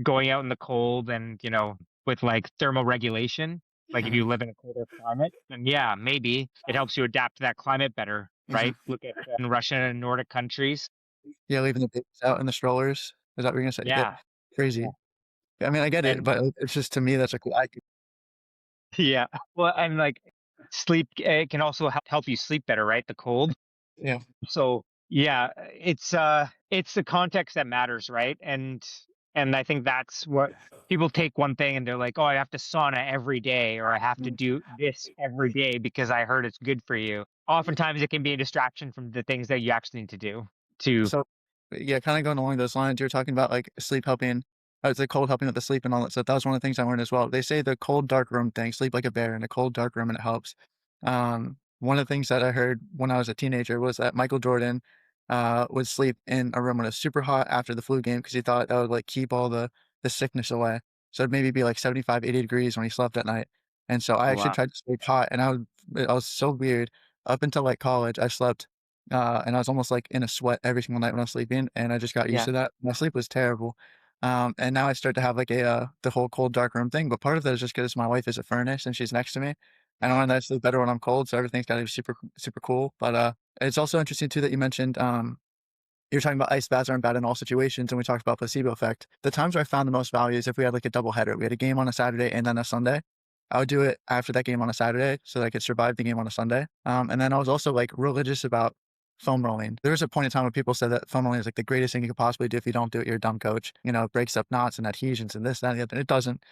going out in the cold and, with like thermal regulation. Like if Mhm. you live in a colder climate, then yeah, maybe it helps you adapt to that climate better, Mhm. right? Look at Russian and Nordic countries. Yeah, leaving the babies out in the strollers. Is that what you're gonna say? Yeah, Yeah. Yeah. crazy. I mean, I get it, And but it's just to me that's like I yeah. Well, and like sleep, it can also help you sleep better, right? The cold. yeah. So yeah, it's the context that matters, right? And I think that's what people take one thing and they're like, "Oh, I have to sauna every day or I have to Mm. do this every day because I heard it's good for you." Oftentimes it can be a distraction from the things that you actually need to do to So, yeah, kind of going along those lines, you're talking about like sleep helping, it's the cold helping with the sleep and all that stuff. That was one of the things I learned as well. They say the cold dark room thing, sleep like a bear in a cold dark room and it helps. One of the things that I heard when I was a teenager was that Michael Jordan would sleep in a room when it's super hot after the flu game because he thought that would like keep all the sickness away. So it'd maybe be like 75, 80 degrees when he slept at night. And so I oh actually wow. tried to sleep hot and I was so weird. Up until like college, I slept and I was almost like in a sweat every single night when I was sleeping, and I just got used Yeah. to that. My sleep was terrible. And now I start to have like the whole cold dark room thing, but part of that is just because my wife is a furnace and she's next to me. And I want to sleep better when I'm cold, so everything's got to be super super cool. But it's also interesting too that you mentioned you're talking about ice baths aren't bad in all situations, and we talked about placebo effect. The times where I found the most value is if we had like a double header. We had a game on a Saturday and then a Sunday. I would do it after that game on a Saturday so that I could survive the game on a Sunday. And then I was also like religious about foam rolling. There was a point in time where people said that foam rolling is like the greatest thing you could possibly do. If you don't do it, you're a dumb coach. It breaks up knots and adhesions and this, that, and the other. It doesn't.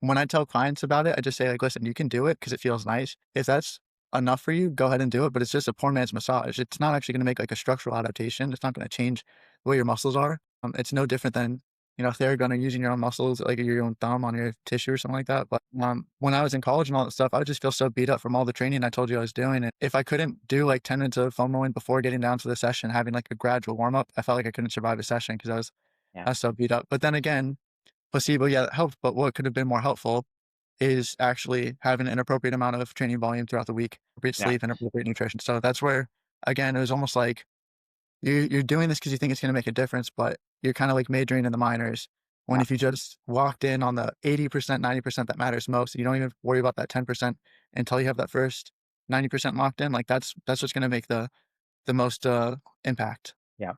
When I tell clients about it, I just say like, listen, you can do it because it feels nice. If that's enough for you, go ahead and do it. But it's just a poor man's massage. It's not actually going to make like a structural adaptation. It's not going to change the way your muscles are. It's no different than, Theragun or using your own muscles, like your own thumb on your tissue or something like that. But when I was in college and all that stuff, I would just feel so beat up from all the training I told you I was doing. And if I couldn't do like 10 minutes of foam rolling before getting down to the session, having like a gradual warm up, I felt like I couldn't survive a session because Yeah. I was so beat up. But then again, placebo, yeah, that helped. But what could have been more helpful is actually having an appropriate amount of training volume throughout the week, appropriate Yeah. sleep and appropriate nutrition. So that's where, again, it was almost like you're doing this because you think it's going to make a difference, but you're kind of like majoring in the minors. When Yeah. if you just walked in on the 80%, 90% that matters most, you don't even worry about that 10% until you have that first 90% locked in. Like that's what's going to make the most impact. Yeah.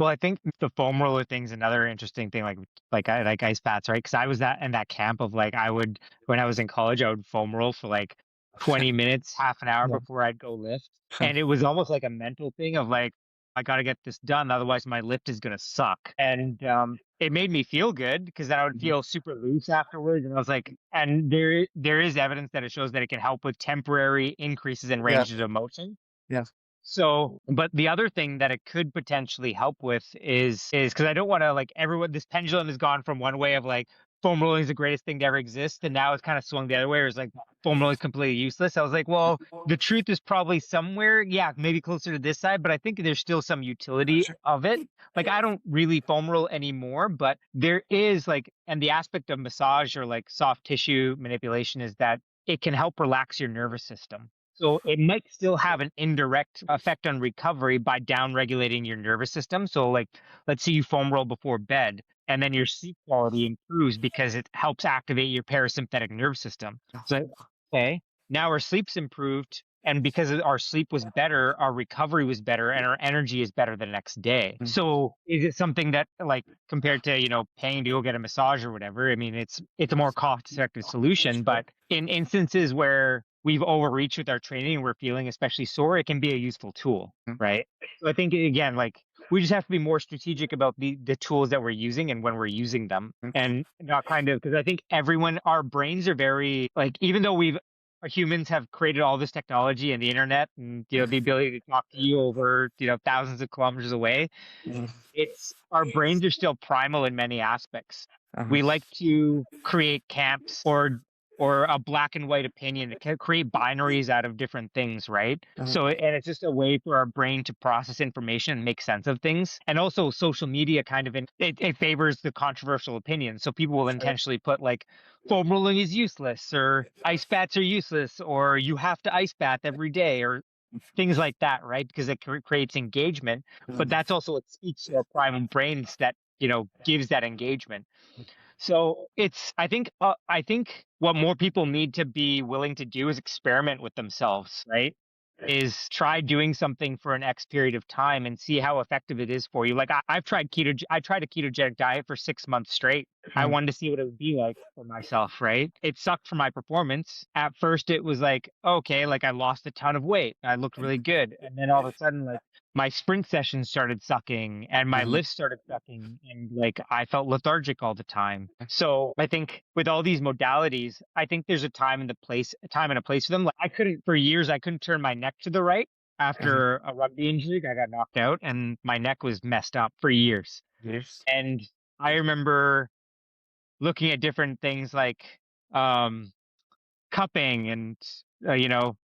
Well, I think the foam roller thing's another interesting thing, like I like ice baths, right? Because I was that in that camp of like I would, when I was in college, I would foam roll for like 20 minutes, half an hour Yeah. before I'd go lift. And it was almost like a mental thing of like, I got to get this done, otherwise my lift is gonna suck. And it made me feel good because then I would Mhm. feel super loose afterwards. And I was like, and there is evidence that it shows that it can help with temporary increases in Yeah. ranges of motion. Yeah. So, but the other thing that it could potentially help with is because I don't want to, like, everyone, this pendulum has gone from one way of like foam rolling is the greatest thing to ever exist, and now it's kind of swung the other way, where it's like foam rolling is completely useless. I was like, well, the truth is probably somewhere, yeah, maybe closer to this side, but I think there's still some utility Sure. of it. Like, I don't really foam roll anymore, but there is like, and the aspect of massage or like soft tissue manipulation is that it can help relax your nervous system. So it might still have an indirect effect on recovery by down regulating your nervous system. So like let's say you foam roll before bed and then your sleep quality improves because it helps activate your parasympathetic nervous system. So okay, now our sleep's improved, and because our sleep was better, our recovery was better and our energy is better the next day. Mm. So is it something that, like, compared to, paying to go get a massage or whatever, I mean, it's a more cost effective solution, but in instances where we've overreached with our training and we're feeling especially sore, it can be a useful tool, Mm. right? So I think, again, like, we just have to be more strategic about the tools that we're using and when we're using them, Mm. and not kind of, because I think everyone, our brains are very, like, even though we've humans have created all this technology and the internet and, the ability to talk to you over, thousands of kilometers away, Mhm. it's our brains are still primal in many aspects. Uh-huh. We like to create camps or a black and white opinion to create binaries out of different things, right? Uh-huh. So and it's just a way for our brain to process information and make sense of things. And also social media kind of it favors the controversial opinions. So people will Sure. intentionally put like foam rolling is useless or ice baths are useless or you have to ice bath every day or things like that, right? Because it creates engagement, but Mhm. that's also what speaks to our primal brains that, gives that engagement. So I think what more people need to be willing to do is experiment with themselves, right? Is try doing something for an X period of time and see how effective it is for you. Like I've tried I tried a ketogenic diet for 6 months straight. I Mhm. wanted to see what it would be like for myself, right? It sucked for my performance. At first it was like, okay, like I lost a ton of weight. I looked really good. And then all of a sudden, like my sprint sessions started sucking and my Mhm. lifts started sucking and like I felt lethargic all the time. So I think with all these modalities, I think there's a time and a place for them. Like for years I couldn't turn my neck to the right Uh-huh. after a rugby injury. I got knocked out and my neck was messed up for years. Yes. And I remember looking at different things like um cupping and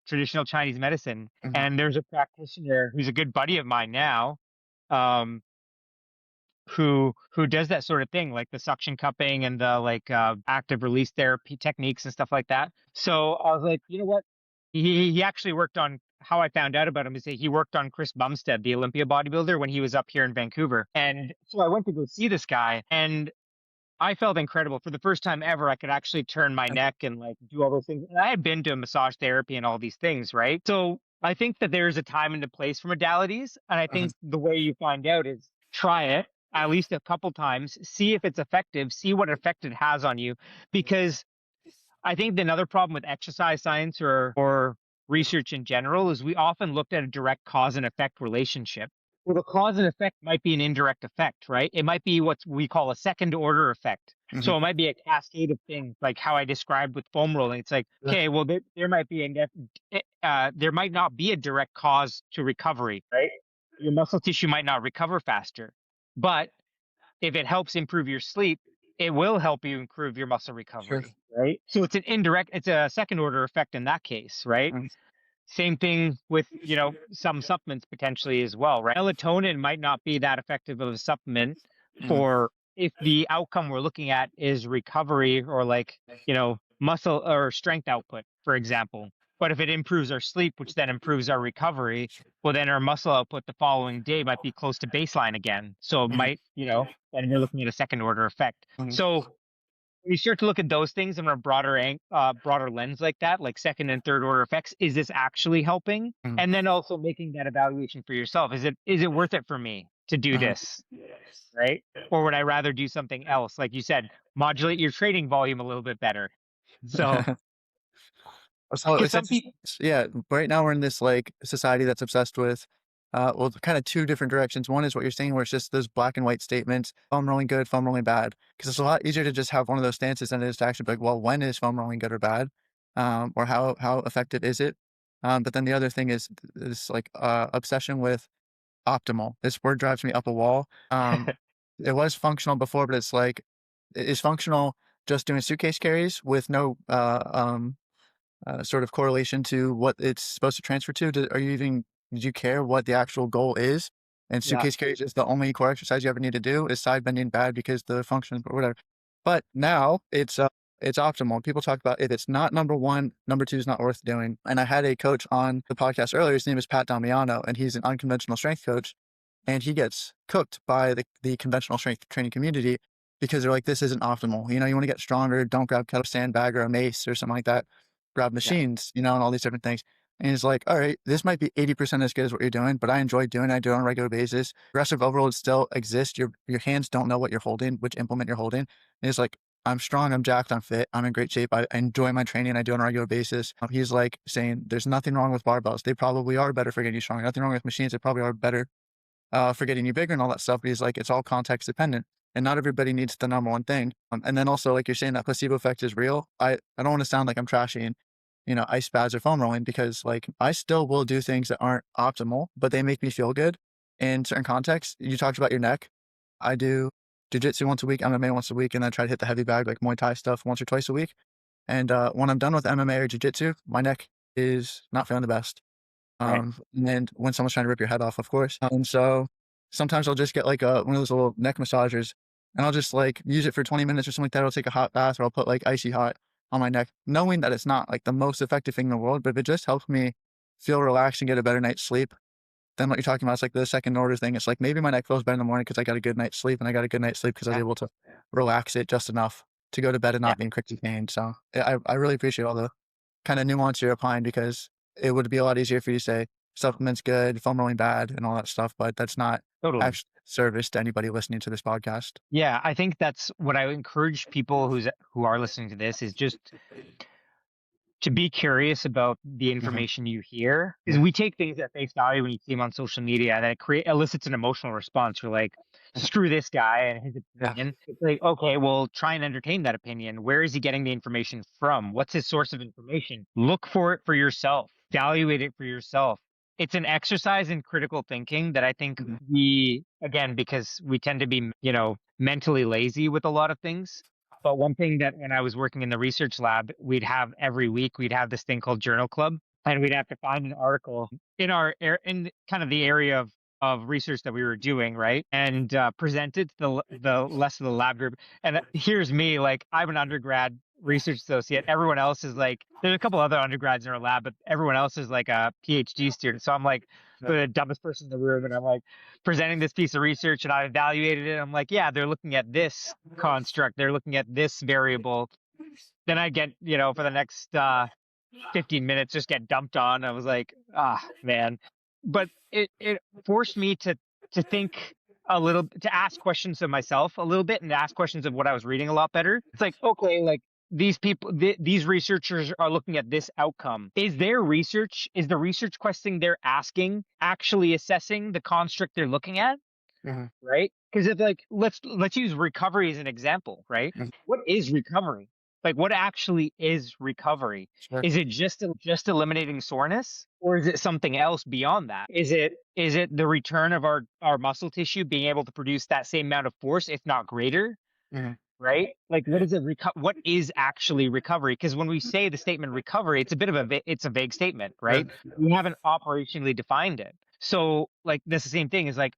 traditional Chinese medicine. Mhm. And there's a practitioner who's a good buddy of mine now, um, who does that sort of thing, like the suction cupping and the like active release therapy techniques and stuff like that. So I was like, you know what? He actually worked on how I found out about him is that he worked on Chris Bumstead, the Olympia bodybuilder, when he was up here in Vancouver. And so I went to go see this guy and I felt incredible. For the first time ever, I could actually turn my neck and like do all those things. And I had been to massage therapy and all these things, right? So I think that there's a time and a place for modalities. And I Uh-huh. think the way you find out is try it at least a couple times, see if it's effective, see what effect it has on you. Because I think another problem with exercise science or research in general is we often looked at a direct cause and effect relationship. Well, the cause and effect might be an indirect effect, right? It might be what we call a second order effect. Mhm. So it might be a cascade of things, like how I described with foam rolling. It's like, Yeah. okay, well, there might be there might not be a direct cause to recovery, right? Your muscle tissue might not recover faster, but if it helps improve your sleep, it will help you improve your muscle Sure. recovery, right? So it's a second order effect in that case, right? Mhm. Same thing with, some supplements potentially as well, right? Melatonin might not be that effective of a supplement Mhm. for if the outcome we're looking at is recovery or like, muscle or strength output, for example. But if it improves our sleep, which then improves our recovery, well, then our muscle output the following day might be close to baseline again. So it Mhm. might, and we're looking at a second order effect. Mhm. So when you start to look at those things in a broader lens like that, like second and third order effects, is this actually helping? Mhm. And then also making that evaluation for yourself. Is it worth it for me to do Uh-huh. this? Right? Or would I rather do something else? Like you said, modulate your trading volume a little bit better. So So because it's some interesting. people, Yeah, right now we're in this like society that's obsessed with, well, kind of two different directions. One is what you're saying, where it's just those black and white statements: foam rolling good, foam rolling bad. Because it's a lot easier to just have one of those stances than it is to actually be like, well, when is foam rolling good or bad, or how effective is it? But then the other thing is this like obsession with optimal. This word drives me up a wall. It was functional before, but it's like, is functional just doing suitcase carries with no sort of correlation to what it's supposed to transfer to? Did you care what the actual goal is? And yeah, suitcase carriage is the only core exercise you ever need to do. Is side bending bad because the function or whatever? But now it's optimal. People talk about if it's not number one, number two is not worth doing. And I had a coach on the podcast earlier. His name is Pat Damiano, and he's an unconventional strength coach. And he gets cooked by the conventional strength training community because they're like, this isn't optimal. You know, you want to get stronger, don't grab kettle sandbag or a mace or something like that. Grab yeah, machines, and all these different things. And he's like, all right, this might be 80% as good as what you're doing, but I enjoy doing it. I do it on a regular basis. Aggressive overload still exists. Your hands don't know what you're holding, which implement you're holding. And he's like, I'm strong, I'm jacked, I'm fit, I'm in great shape. I enjoy my training. I do it on a regular basis. He's like saying there's nothing wrong with barbells. They probably are better for getting you stronger. Nothing wrong with machines. They probably are better for getting you bigger and all that stuff. But he's like, it's all context dependent. And not everybody needs the number one thing. And then also, like you're saying, that placebo effect is real. I don't want to sound like I'm trashing ice baths or foam rolling because like I still will do things that aren't optimal, but they make me feel good in certain contexts. You talked about your neck. I do jujitsu once a week, MMA once a week, and then try to hit the heavy bag like Muay Thai stuff once or twice a week. And when I'm done with MMA or jujitsu, my neck is not feeling the best. Right. And when someone's trying to rip your head off, of course. So sometimes I'll just get like one of those little neck massagers and I'll just like use it for 20 minutes or something like that. I'll take a hot bath or I'll put like icy hot on my neck, knowing that it's not like the most effective thing in the world, but if it just helps me feel relaxed and get a better night's sleep, then what you're talking about is like the second order thing. It's like maybe my neck feels better in the morning because I got a good night's sleep and I got a good night's sleep because I was Yeah. able to relax it just enough to go to bed and Yeah. not being crazy pain. So I really appreciate all the kind of nuance you're applying because it would be a lot easier for you to say supplements good, foam rolling bad, and all that stuff, but that's not Totally. actually service to anybody listening to this podcast. Yeah, I think that's what I encourage people who are listening to this is just to be curious about the Mhm. information you hear. Because we take things at face value when you see them on social media, and then elicits an emotional response. You're like, screw this guy and his Yeah. opinion. It's like, okay, well, try and entertain that opinion. Where is he getting the information from? What's his source of information? Look for it for yourself. Evaluate it for yourself. It's an exercise in critical thinking that I think Mhm. again, because we tend to be, mentally lazy with a lot of things. But one thing that when I was working in the research lab, every week we'd have this thing called journal club, and we'd have to find an article in kind of the area of research that we were doing, right? And present it to the rest of the lab group. And here's me, like I'm an undergrad research associate. Everyone else is like, there's a couple other undergrads in our lab, but everyone else is like a PhD student. So I'm like Yeah. the dumbest person in the room, and I'm like presenting this piece of research, and I evaluated it. I'm like, yeah, they're looking at this construct, they're looking at this variable. Then I get, for the next 15 minutes just get dumped on. I was like, man. But it forced me to think a little, to ask questions of myself a little bit and ask questions of what I was reading a lot better. It's like, okay, like these people, these researchers are looking at this outcome. Is the research question they're asking actually assessing the construct they're looking at? Mhm. Right? Because if like let's use recovery as an example, right? Mhm. What is recovery? Like what actually is recovery? Sure. Is it just eliminating soreness, or is it something else beyond that? Is it the return of our muscle tissue being able to produce that same amount of force, if not greater? Mhm. Right? Like what is actually recovery? Because when we say the statement recovery, it's a bit of it's a vague statement, Yeah. right? We haven't operationally defined it. So like that's the same thing is like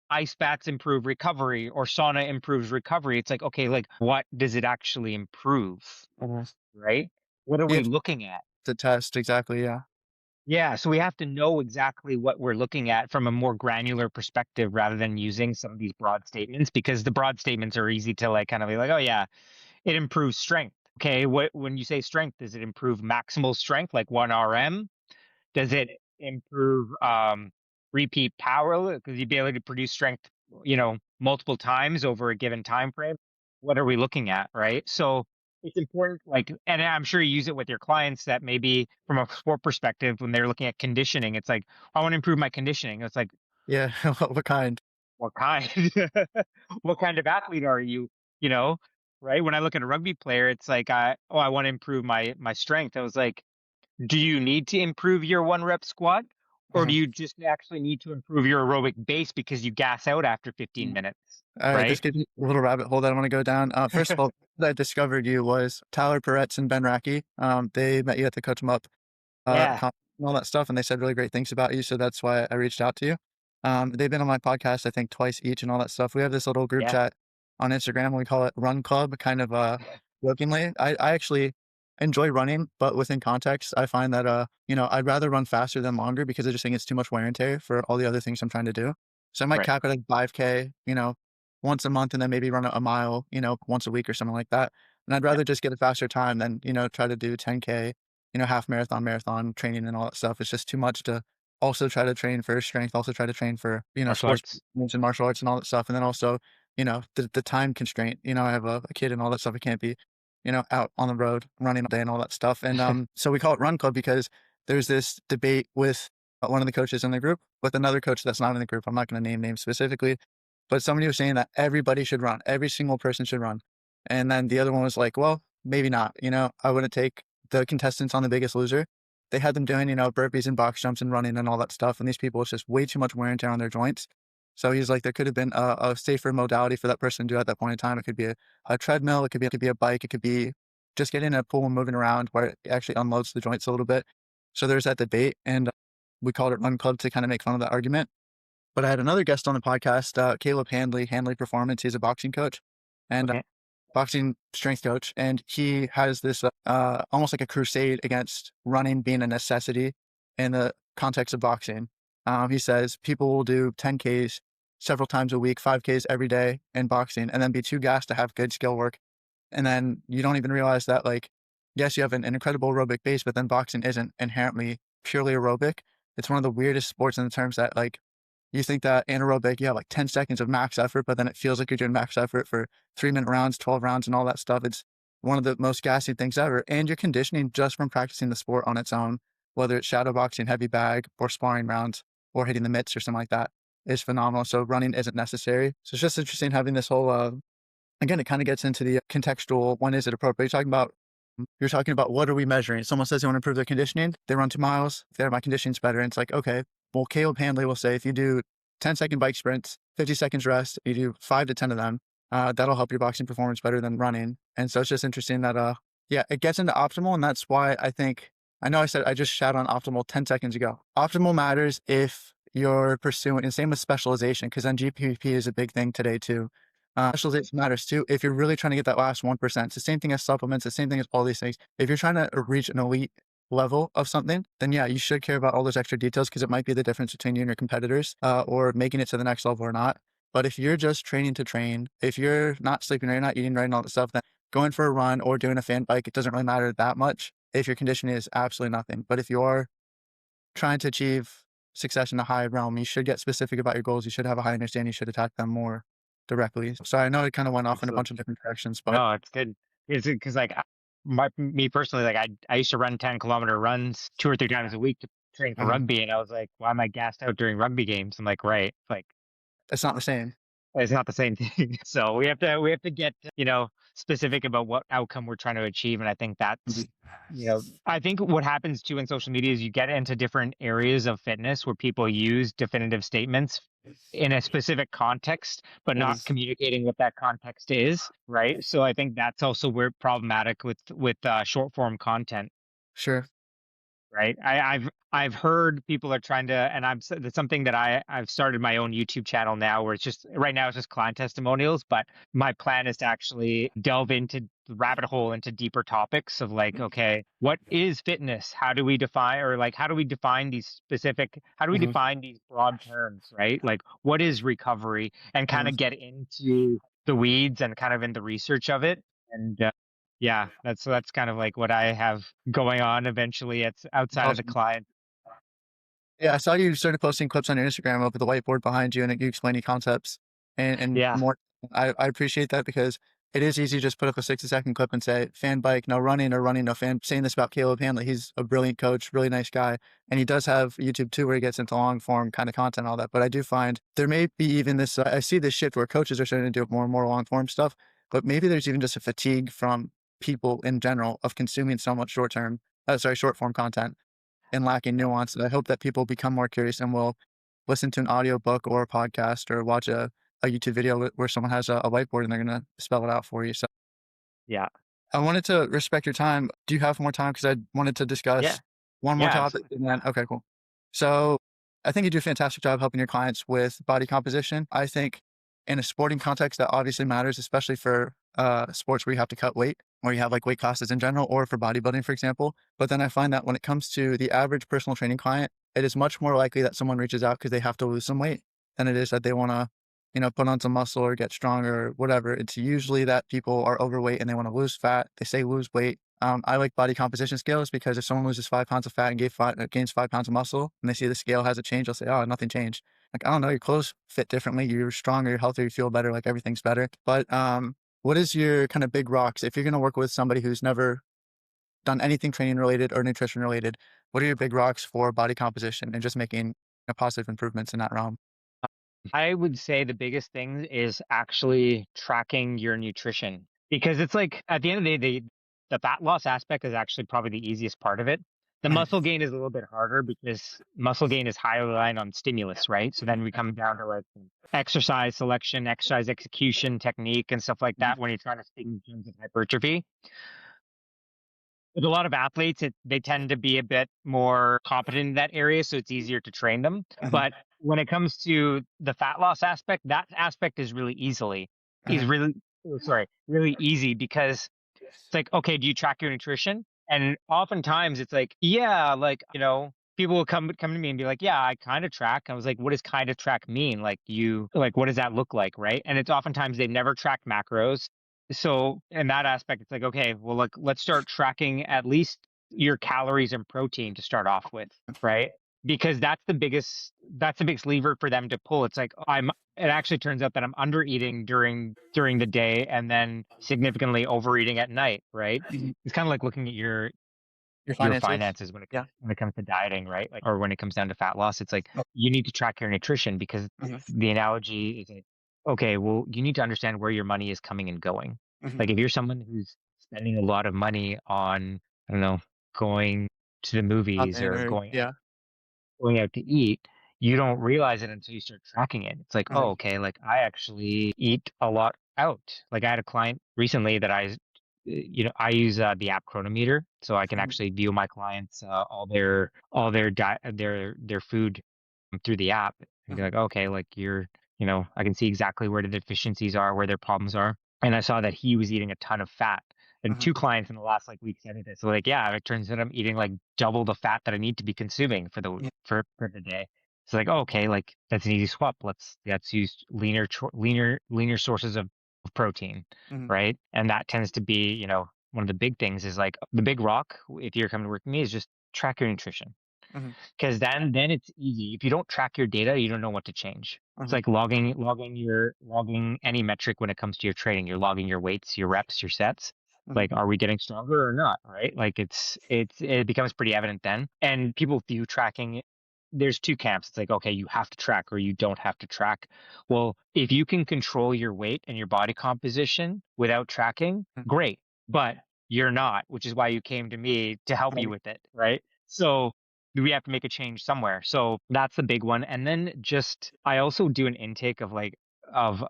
ice baths improve recovery or sauna improves recovery. It's like, okay, like what does it actually improve? Mhm. Right? What are Yeah, we looking at? to test exactly. Yeah. Yeah, so we have to know exactly what we're looking at from a more granular perspective rather than using some of these broad statements, because the broad statements are easy to like kind of be like, oh yeah, it improves strength. Okay, what when you say strength, does it improve maximal strength like 1 RM? Does it improve repeat power? Because you'd be able to produce strength, multiple times over a given time frame. What are we looking at, right? So it's important, like, and I'm sure you use it with your clients that maybe from a sport perspective, when they're looking at conditioning, it's like, I want to improve my conditioning. It's like, Yeah. What kind? what kind? What kind of athlete are you? You know, right? When I look at a rugby player, it's like, I want to improve my strength. I was like, do you need to improve your 1 rep squat, or do Mhm. you just actually need to improve your aerobic base because you gas out after 15 minutes, All right, this right? gives me a little rabbit hole that I want to go down. First of all, that I discovered you was Tyler Peretz and Ben Racky. They met you at the Coach 'em Up Yeah, and all that stuff, and they said really great things about you. So that's why I reached out to you. They've been on my podcast, I think, twice each, and all that stuff. We have this little group yeah, chat on Instagram. We call it Run Club, kind of jokingly. I actually enjoy running, but within context, I find that I'd rather run faster than longer because I just think it's too much wear and tear for all the other things I'm trying to do. So I might right. cap it at 5K, once a month, and then maybe run a mile, once a week or something like that. And I'd Yeah, rather just get a faster time than try to do 10K, half marathon training and all that stuff. It's just too much to also try to train for strength, also try to train for, martial sports arts. and martial arts and all that stuff. And then also, the time constraint, I have a kid and all that stuff. I can't be, out on the road running all day and all that stuff. And so we call it Run Club because there's this debate with one of the coaches in the group with another coach that's not in the group. I'm not going to name names specifically, but somebody was saying that everybody should run, every single person should run. And then the other one was like, well, maybe not, I wouldn't take the contestants on The Biggest Loser, they had them doing, burpees and box jumps and running and all that stuff. And these people, it's just way too much wear and tear on their joints. So he's like, there could have been a safer modality for that person to do at that point in time. It could be a treadmill, it could be a bike, it could be just getting in a pool and moving around where it actually unloads the joints a little bit. So there's that debate, and we called it Run Club to kind of make fun of that argument. But I had another guest on the podcast, Caleb Handley Performance. He's a boxing coach and Okay. boxing strength coach. And he has this almost like a crusade against running being a necessity in the context of boxing. He says people will do 10Ks several times a week, 5Ks every day in boxing, and then be too gassed to have good skill work. And then you don't even realize that, like, yes, you have an incredible aerobic base, but then boxing isn't inherently purely aerobic. It's one of the weirdest sports in the terms that, like, you think that anaerobic, you have like 10 seconds of max effort, but then it feels like you're doing max effort for 3-minute rounds, 12 rounds, and all that stuff. It's one of the most gassy things ever. And you're conditioning just from practicing the sport on its own, whether it's shadow boxing, heavy bag, or sparring rounds, or hitting the mitts or something like that, is phenomenal. So running isn't necessary. So it's just interesting having this whole, again, it kind of gets into the contextual, when is it appropriate? You're talking about what are we measuring? Someone says they want to improve their conditioning. They run 2 miles. There, my conditioning's better. And it's like, okay, well, Caleb Handley will say if you do 10-second bike sprints, 50 seconds rest, you do 5 to 10 of them, that'll help your boxing performance better than running. And so it's just interesting that, yeah, it gets into optimal. And that's why I know I said I just shat on optimal 10 seconds ago. Optimal matters if you're pursuing, and same with specialization, because then GPP is a big thing today too. Specialization matters too. If you're really trying to get that last 1%, it's the same thing as supplements, the same thing as all these things. If you're trying to reach an elite level of something, then yeah, you should care about all those extra details because it might be the difference between you and your competitors, or making it to the next level or not. But if you're just training to train, if you're not sleeping or you're not eating right and all that stuff, then going for a run or doing a fan bike, it doesn't really matter that much if your conditioning is absolutely nothing. But if you are trying to achieve success in a high realm, you should get specific about your goals. You should have a high understanding. You should attack them more directly. So I know it kind of went off in a Excellent. bunch of different directions, but No, it's good. It's because like me personally, like I used to run 10-kilometer runs 2 or 3 times a week to train for uh, rugby, and I was like, why am I gassed out during rugby games? I'm like, right, like it's not the same. it's not the same thing. So we have to get specific about what outcome we're trying to achieve, and I think Mhm. that's I think what happens too in social media is you get into different areas of fitness where people use definitive statements in a specific context, but Uh, not communicating what that context is, right? So I think that's also where problematic with short form content, sure. right? I've heard people are trying to, and that's something that I've started my own YouTube channel now, where it's just right now it's just client testimonials, but my plan is to actually delve into the rabbit hole into deeper topics of like, okay, what is fitness? How do we define, or like, how do we define these specific? How do we Mhm, define these broad terms, right? Like, what is recovery, and kind mhm. of get into the weeds and kind of in the research of it, and yeah, that's kind of like what I have going on eventually. It's outside of the Awesome. client. Yeah, I saw you started posting clips on your Instagram of the whiteboard behind you and you explaining concepts and Yeah. more. I appreciate that because it is easy to just put up a 60-second clip and say, fan bike, no running, or running, no fan. Saying this about Caleb Handley. He's a brilliant coach, really nice guy. And he does have YouTube too, where he gets into long form kind of content and all that. But I do find there may be even this, I see this shift where coaches are starting to do more and more long form stuff, but maybe there's even just a fatigue from people in general of consuming so much short form content and lacking nuance. And I hope that people become more curious and will listen to an audiobook or a podcast or watch a YouTube video where someone has a whiteboard and they're going to spell it out for you. So Yeah. I wanted to respect your time. Do you have more time? Because I wanted to Yeah. discuss one more Yeah, topic. absolutely. And then, okay, cool. So I think you do a fantastic job helping your clients with body composition. I think in a sporting context, that obviously matters, especially for sports where you have to cut weight, where you have like weight classes in general, or for bodybuilding, for example. But then I find that when it comes to the average personal training client, it is much more likely that someone reaches out because they have to lose some weight than it is that they want to, put on some muscle or get stronger or whatever. It's usually that people are overweight and they want to lose fat. They say lose weight. I like body composition scales because if someone loses 5 pounds of fat and gains 5 pounds of muscle and they see the scale hasn't changed, they'll say, oh, nothing changed. Like, I don't know, your clothes fit differently. You're stronger, you're healthier, you feel better, like everything's better. But what is your kind of big rocks? If you're going to work with somebody who's never done anything training related or nutrition related, what are your big rocks for body composition and just making positive improvements in that realm? I would say the biggest thing is actually tracking your nutrition, because it's like at the end of the day, the fat loss aspect is actually probably the easiest part of it. The Mhm. muscle gain is a little bit harder because muscle gain is highly reliant on stimulus, right? So then we come down to like exercise selection, exercise execution, technique, and stuff like Mhm. that when you're trying to speak in terms of hypertrophy. With a lot of athletes, they tend to be a bit more competent in that area, so it's easier to train them. Mhm. But when it comes to the fat loss aspect, that aspect is Mhm. really, sorry, really easy because it's like, okay, do you track your nutrition? And oftentimes it's like, yeah, like, people will come to me and be like, yeah, I kind of track. I was like, what does kind of track mean? Like what does that look like, right? And it's oftentimes they've never tracked macros. So in that aspect, it's like, okay, well, look, let's start tracking at least your calories and protein to start off with, right? Because that's the biggest lever for them to pull. It's like it actually turns out that I'm under eating during the day and then significantly overeating at night, right? Mhm. It's kind of like looking at Your your finances. finances when it Yeah. comes to dieting, right? Like, or when it comes down to fat loss, it's like Oh. you need to track your nutrition because Mhm. the analogy is like, okay, well, you need to understand where your money is coming and going. Mhm. Like if you're someone who's spending a lot of money on, I don't know, going to the movies Nothing or or yeah. going out to eat, you don't realize it until you start tracking it. It's like, oh, Mhm. okay, like I actually eat a lot out. Like I had a client recently that I use the app Chronometer, so I can Mhm. actually view my clients all their diet their food through the app and be Mhm. like, okay, like I can see exactly where the deficiencies are, where their problems are. And I saw that he was eating a ton of fat. And Mhm. two clients in the last like week said it. So like, yeah, it turns out I'm eating like double the fat that I need to be consuming for the Yeah. for the day. So like, oh, okay, like that's an easy swap. Let's use leaner sources of protein, Mhm. right? And that tends to be, one of the big things is like the big rock, if you're coming to work with me, is just track your nutrition. Mhm. Because then it's easy. If you don't track your data, you don't know what to change. It's Mhm. like logging any metric when it comes to your training. You're logging your weights, your reps, your sets. Mhm. Like, are we getting stronger or not? Right? Like it becomes pretty evident then. And people view tracking. There's two camps. It's like, okay, you have to track or you don't have to track. Well, if you can control your weight and your body composition without tracking, Mhm. great. But you're not, which is why you came to me to help you Right. with it, right? So we have to make a change somewhere. So that's the big one. And then just I also do an intake of like of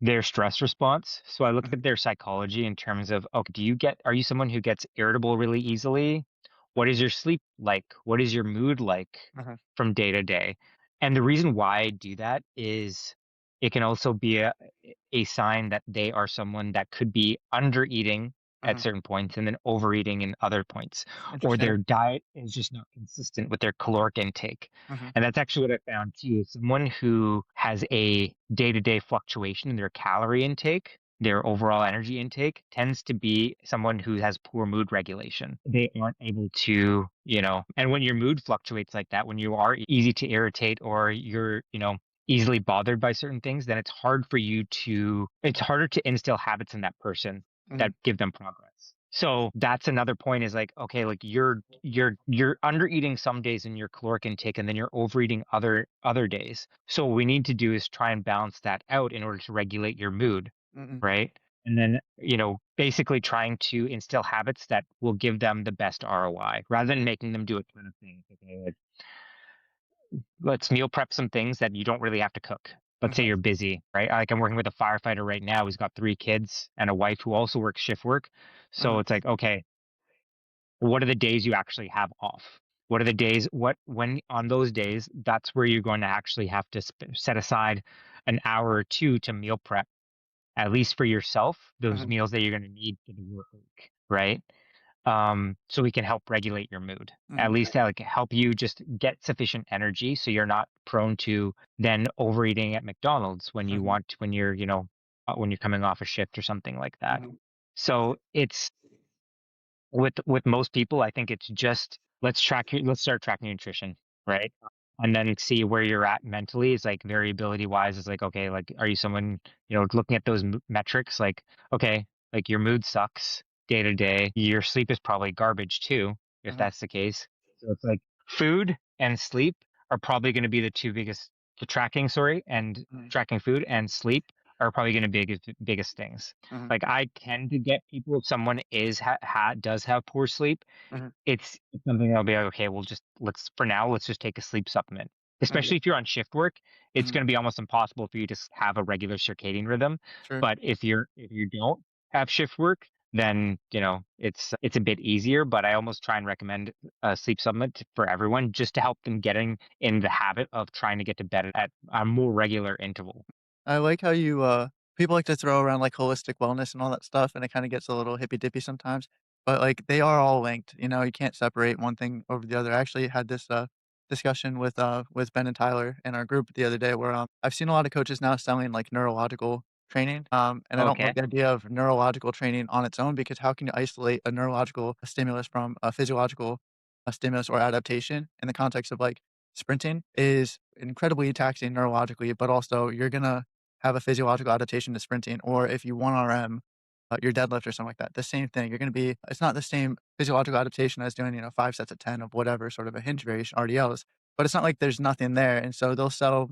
their stress response. So I look Mhm. at their psychology in terms of, okay, are you someone who gets irritable really easily? What is your sleep like? What is your mood like Mhm. from day to day? And the reason why I do that is it can also be a sign that they are someone that could be under eating at Mhm. certain points and then overeating in other points, or Interesting. their diet is just not consistent with their caloric intake. Mhm. And that's actually what I found too. Someone who has a day-to-day fluctuation in their calorie intake, their overall energy intake, tends to be someone who has poor mood regulation. They aren't able to, and when your mood fluctuates like that, when you are easy to irritate or you're, easily bothered by certain things, then it's harder to instill habits in that person that Mhm. give them progress. So that's another point is like, okay, like you're under eating some days in your caloric intake and then you're overeating other days. So what we need to do is try and balance that out in order to regulate your mood, Mhm. right? And then, basically trying to instill habits that will give them the best ROI rather than making them do a ton of things. Okay, like let's meal prep some things that you don't really have to cook. Let's say Mhm. you're busy, right? Like I'm working with a firefighter right now who's got 3 kids and a wife who also works shift work. So Mhm. it's like, okay, what are the days you actually have off? What are the days, when on those days, that's where you're going to actually have to set aside an hour or two to meal prep, at least for yourself, those Mhm. meals that you're going to need for the work week, right? So we can help regulate your mood, at Mhm. least like help you just get sufficient energy so you're not prone to then overeating at McDonald's Mhm. when you're coming off a shift or something like that. Mhm. So it's with most people, I think it's just let's start tracking nutrition, right? And then see where you're at mentally is like variability wise is like, okay, like are you someone, looking at those metrics like, okay, like your mood sucks day to day, your sleep is probably garbage too, if Mhm. that's the case. So it's like food and sleep are probably going to be the two biggest, the tracking, sorry, and Mhm. tracking food and sleep are probably going to be biggest things. Mhm, Like I tend to get people if someone is does have poor sleep, mhm, it's something I'll be like, okay, we'll just for now, let's just take a sleep supplement. okay, Especially if you're on shift work, it's mhm, going to be almost impossible for you to have a regular circadian rhythm. sure. But if you don't have shift work, then it's a bit easier. But I almost try and recommend a sleep supplement for everyone just to help them getting in the habit of trying to get to bed at a more regular interval. I like how you, people like to throw around, like, holistic wellness and all that stuff, and it kinda gets a little hippy-dippy sometimes, but, like, they are all linked, you know, you can't separate one thing over the other. I actually had this, discussion with Ben and Tyler in our group the other day where, I've seen a lot of coaches now selling, like, neurological training, and I don't like Okay. the idea of neurological training on its own because how can you isolate a neurological stimulus from a physiological, stimulus or adaptation in the context of, like, sprinting is incredibly taxing neurologically, but also you're gonna have a physiological adaptation to sprinting, or if you 1 RM, your deadlift or something like that, the same thing. You're gonna be it's not the same physiological adaptation as doing, 5 sets of 10 of whatever sort of a hinge variation, RDLs, but it's not like there's nothing there, and so they'll sell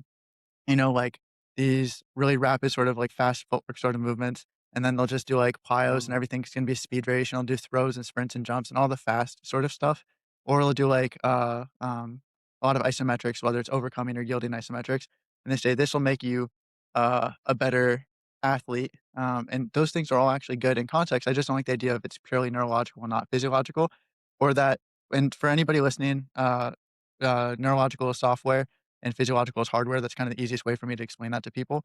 like, these really rapid sort of, like, fast footwork sort of movements, and then they'll just do, like, plyos and Oh, everything's gonna be speed variation. They'll do throws and sprints and jumps and all the fast sort of stuff, or they'll do, like, a lot of isometrics, whether it's overcoming or yielding isometrics, and they say, "This will make you, a better athlete," and those things are all actually good in context. I just don't like the idea of it's purely neurological and not physiological, or that and for anybody listening, neurological is software and physiological is hardware. That's kind of the easiest way for me to explain that to people.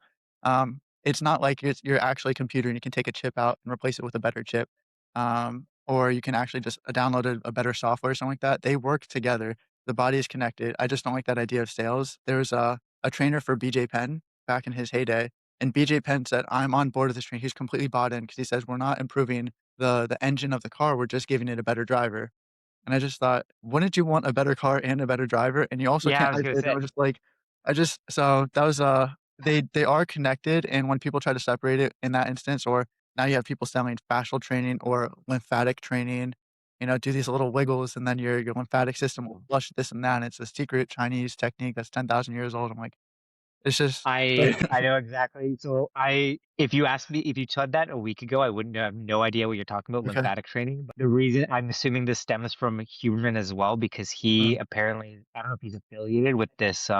It's not like you're actually a computer and you can take a chip out and replace it with a better chip, or you can actually just download a better software or something like that. They work together. The body is connected. I just don't like that idea of sales. There's a trainer for BJ Penn back in his heyday, and BJ Penn said, "I'm on board with this train." He's completely bought in because he says, "We're not improving the engine of the car. We're just giving it a better driver." And I just thought, wouldn't you want a better car and a better driver? And you also yeah, I can't was gonna isolate them. I say. was just like, I just so that was, they are connected, and when people try to separate it in that instance, or now you have people selling fascial training or lymphatic training, do these little wiggles, and then your lymphatic system will flush this and that, and it's a secret Chinese technique that's 10,000 years old. I'm like, it's just I know exactly. So if you asked me, if you said that a week ago, I wouldn't have no idea what you're talking about, okay. lymphatic training. But the reason I'm assuming this stems from Huberman as well, because he Mm, apparently, I don't know if he's affiliated with this.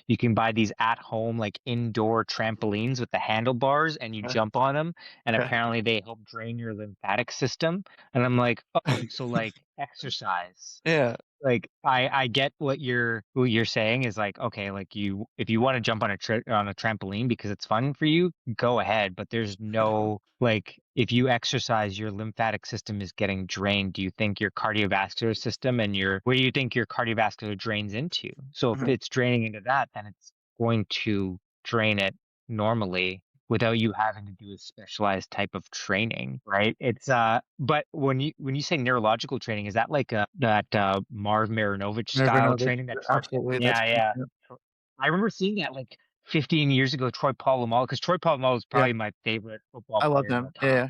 You can buy these at home, like indoor trampolines with the handlebars and you okay, jump on them. And okay. apparently they help drain your lymphatic system. And I'm like, oh, so like exercise. Yeah. Like I get what you're saying is like, okay, like you if you want to jump on on a trampoline because it's fun for you, go ahead, but there's no like if you exercise, your lymphatic system is getting drained. Do you think your cardiovascular system and your where do you think your cardiovascular drains into? So if Mhm, it's draining into that, then it's going to drain it normally without you having to do a specialized type of training, right? It's but when you say neurological training, is that like that Marv Marinovich never style know that. training that Troy Absolutely, that's Yeah, true. yeah. Yep. I remember seeing that like 15 years ago, Troy Polamalu, because Troy Polamalu is Yeah, probably my favorite football I love player of them. all Yeah, time. yeah.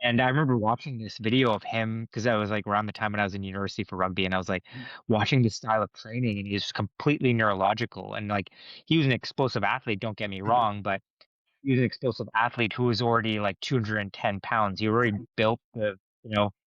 And I remember watching this video of him because that was like around the time when I was in university for rugby, and I was like Mhm, watching this style of training, and he's completely neurological. And like he was an explosive athlete, don't get me mhm, wrong, but he's an explosive athlete who was already like 210 pounds. He already mhm. built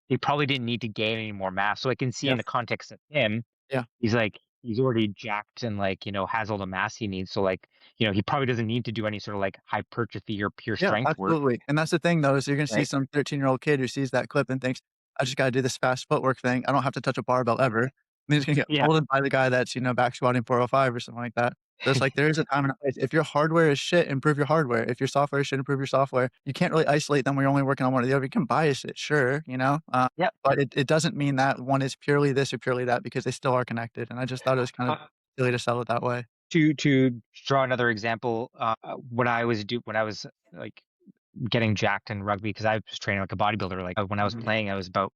he probably didn't need to gain any more mass. So I can see in Yeah, the context of him, yeah. he's already jacked and like, has all the mass he needs. So like, he probably doesn't need to do any sort of like hypertrophy or pure Yeah, strength work, absolutely, and that's the thing, though, is you're gonna see right? some 13-year-old kid who sees that clip and thinks, "I just gotta do this fast footwork thing. I don't have to touch a barbell ever." And then he's gonna get Yeah. folded by the guy that's, back squatting 405 or something like that. So it's like there is a time and a place. If your hardware is shit, improve your hardware. If your software is shit, improve your software. You can't really isolate them when you're only working on one or the other. You can bias it, sure, Yep. but it doesn't mean that one is purely this or purely that because they still are connected, and I just thought it was kind of Uh, silly to sell it that way. to draw another example, when I was like getting jacked in rugby because I was training like a bodybuilder. Like when I was Mhm, playing, I was about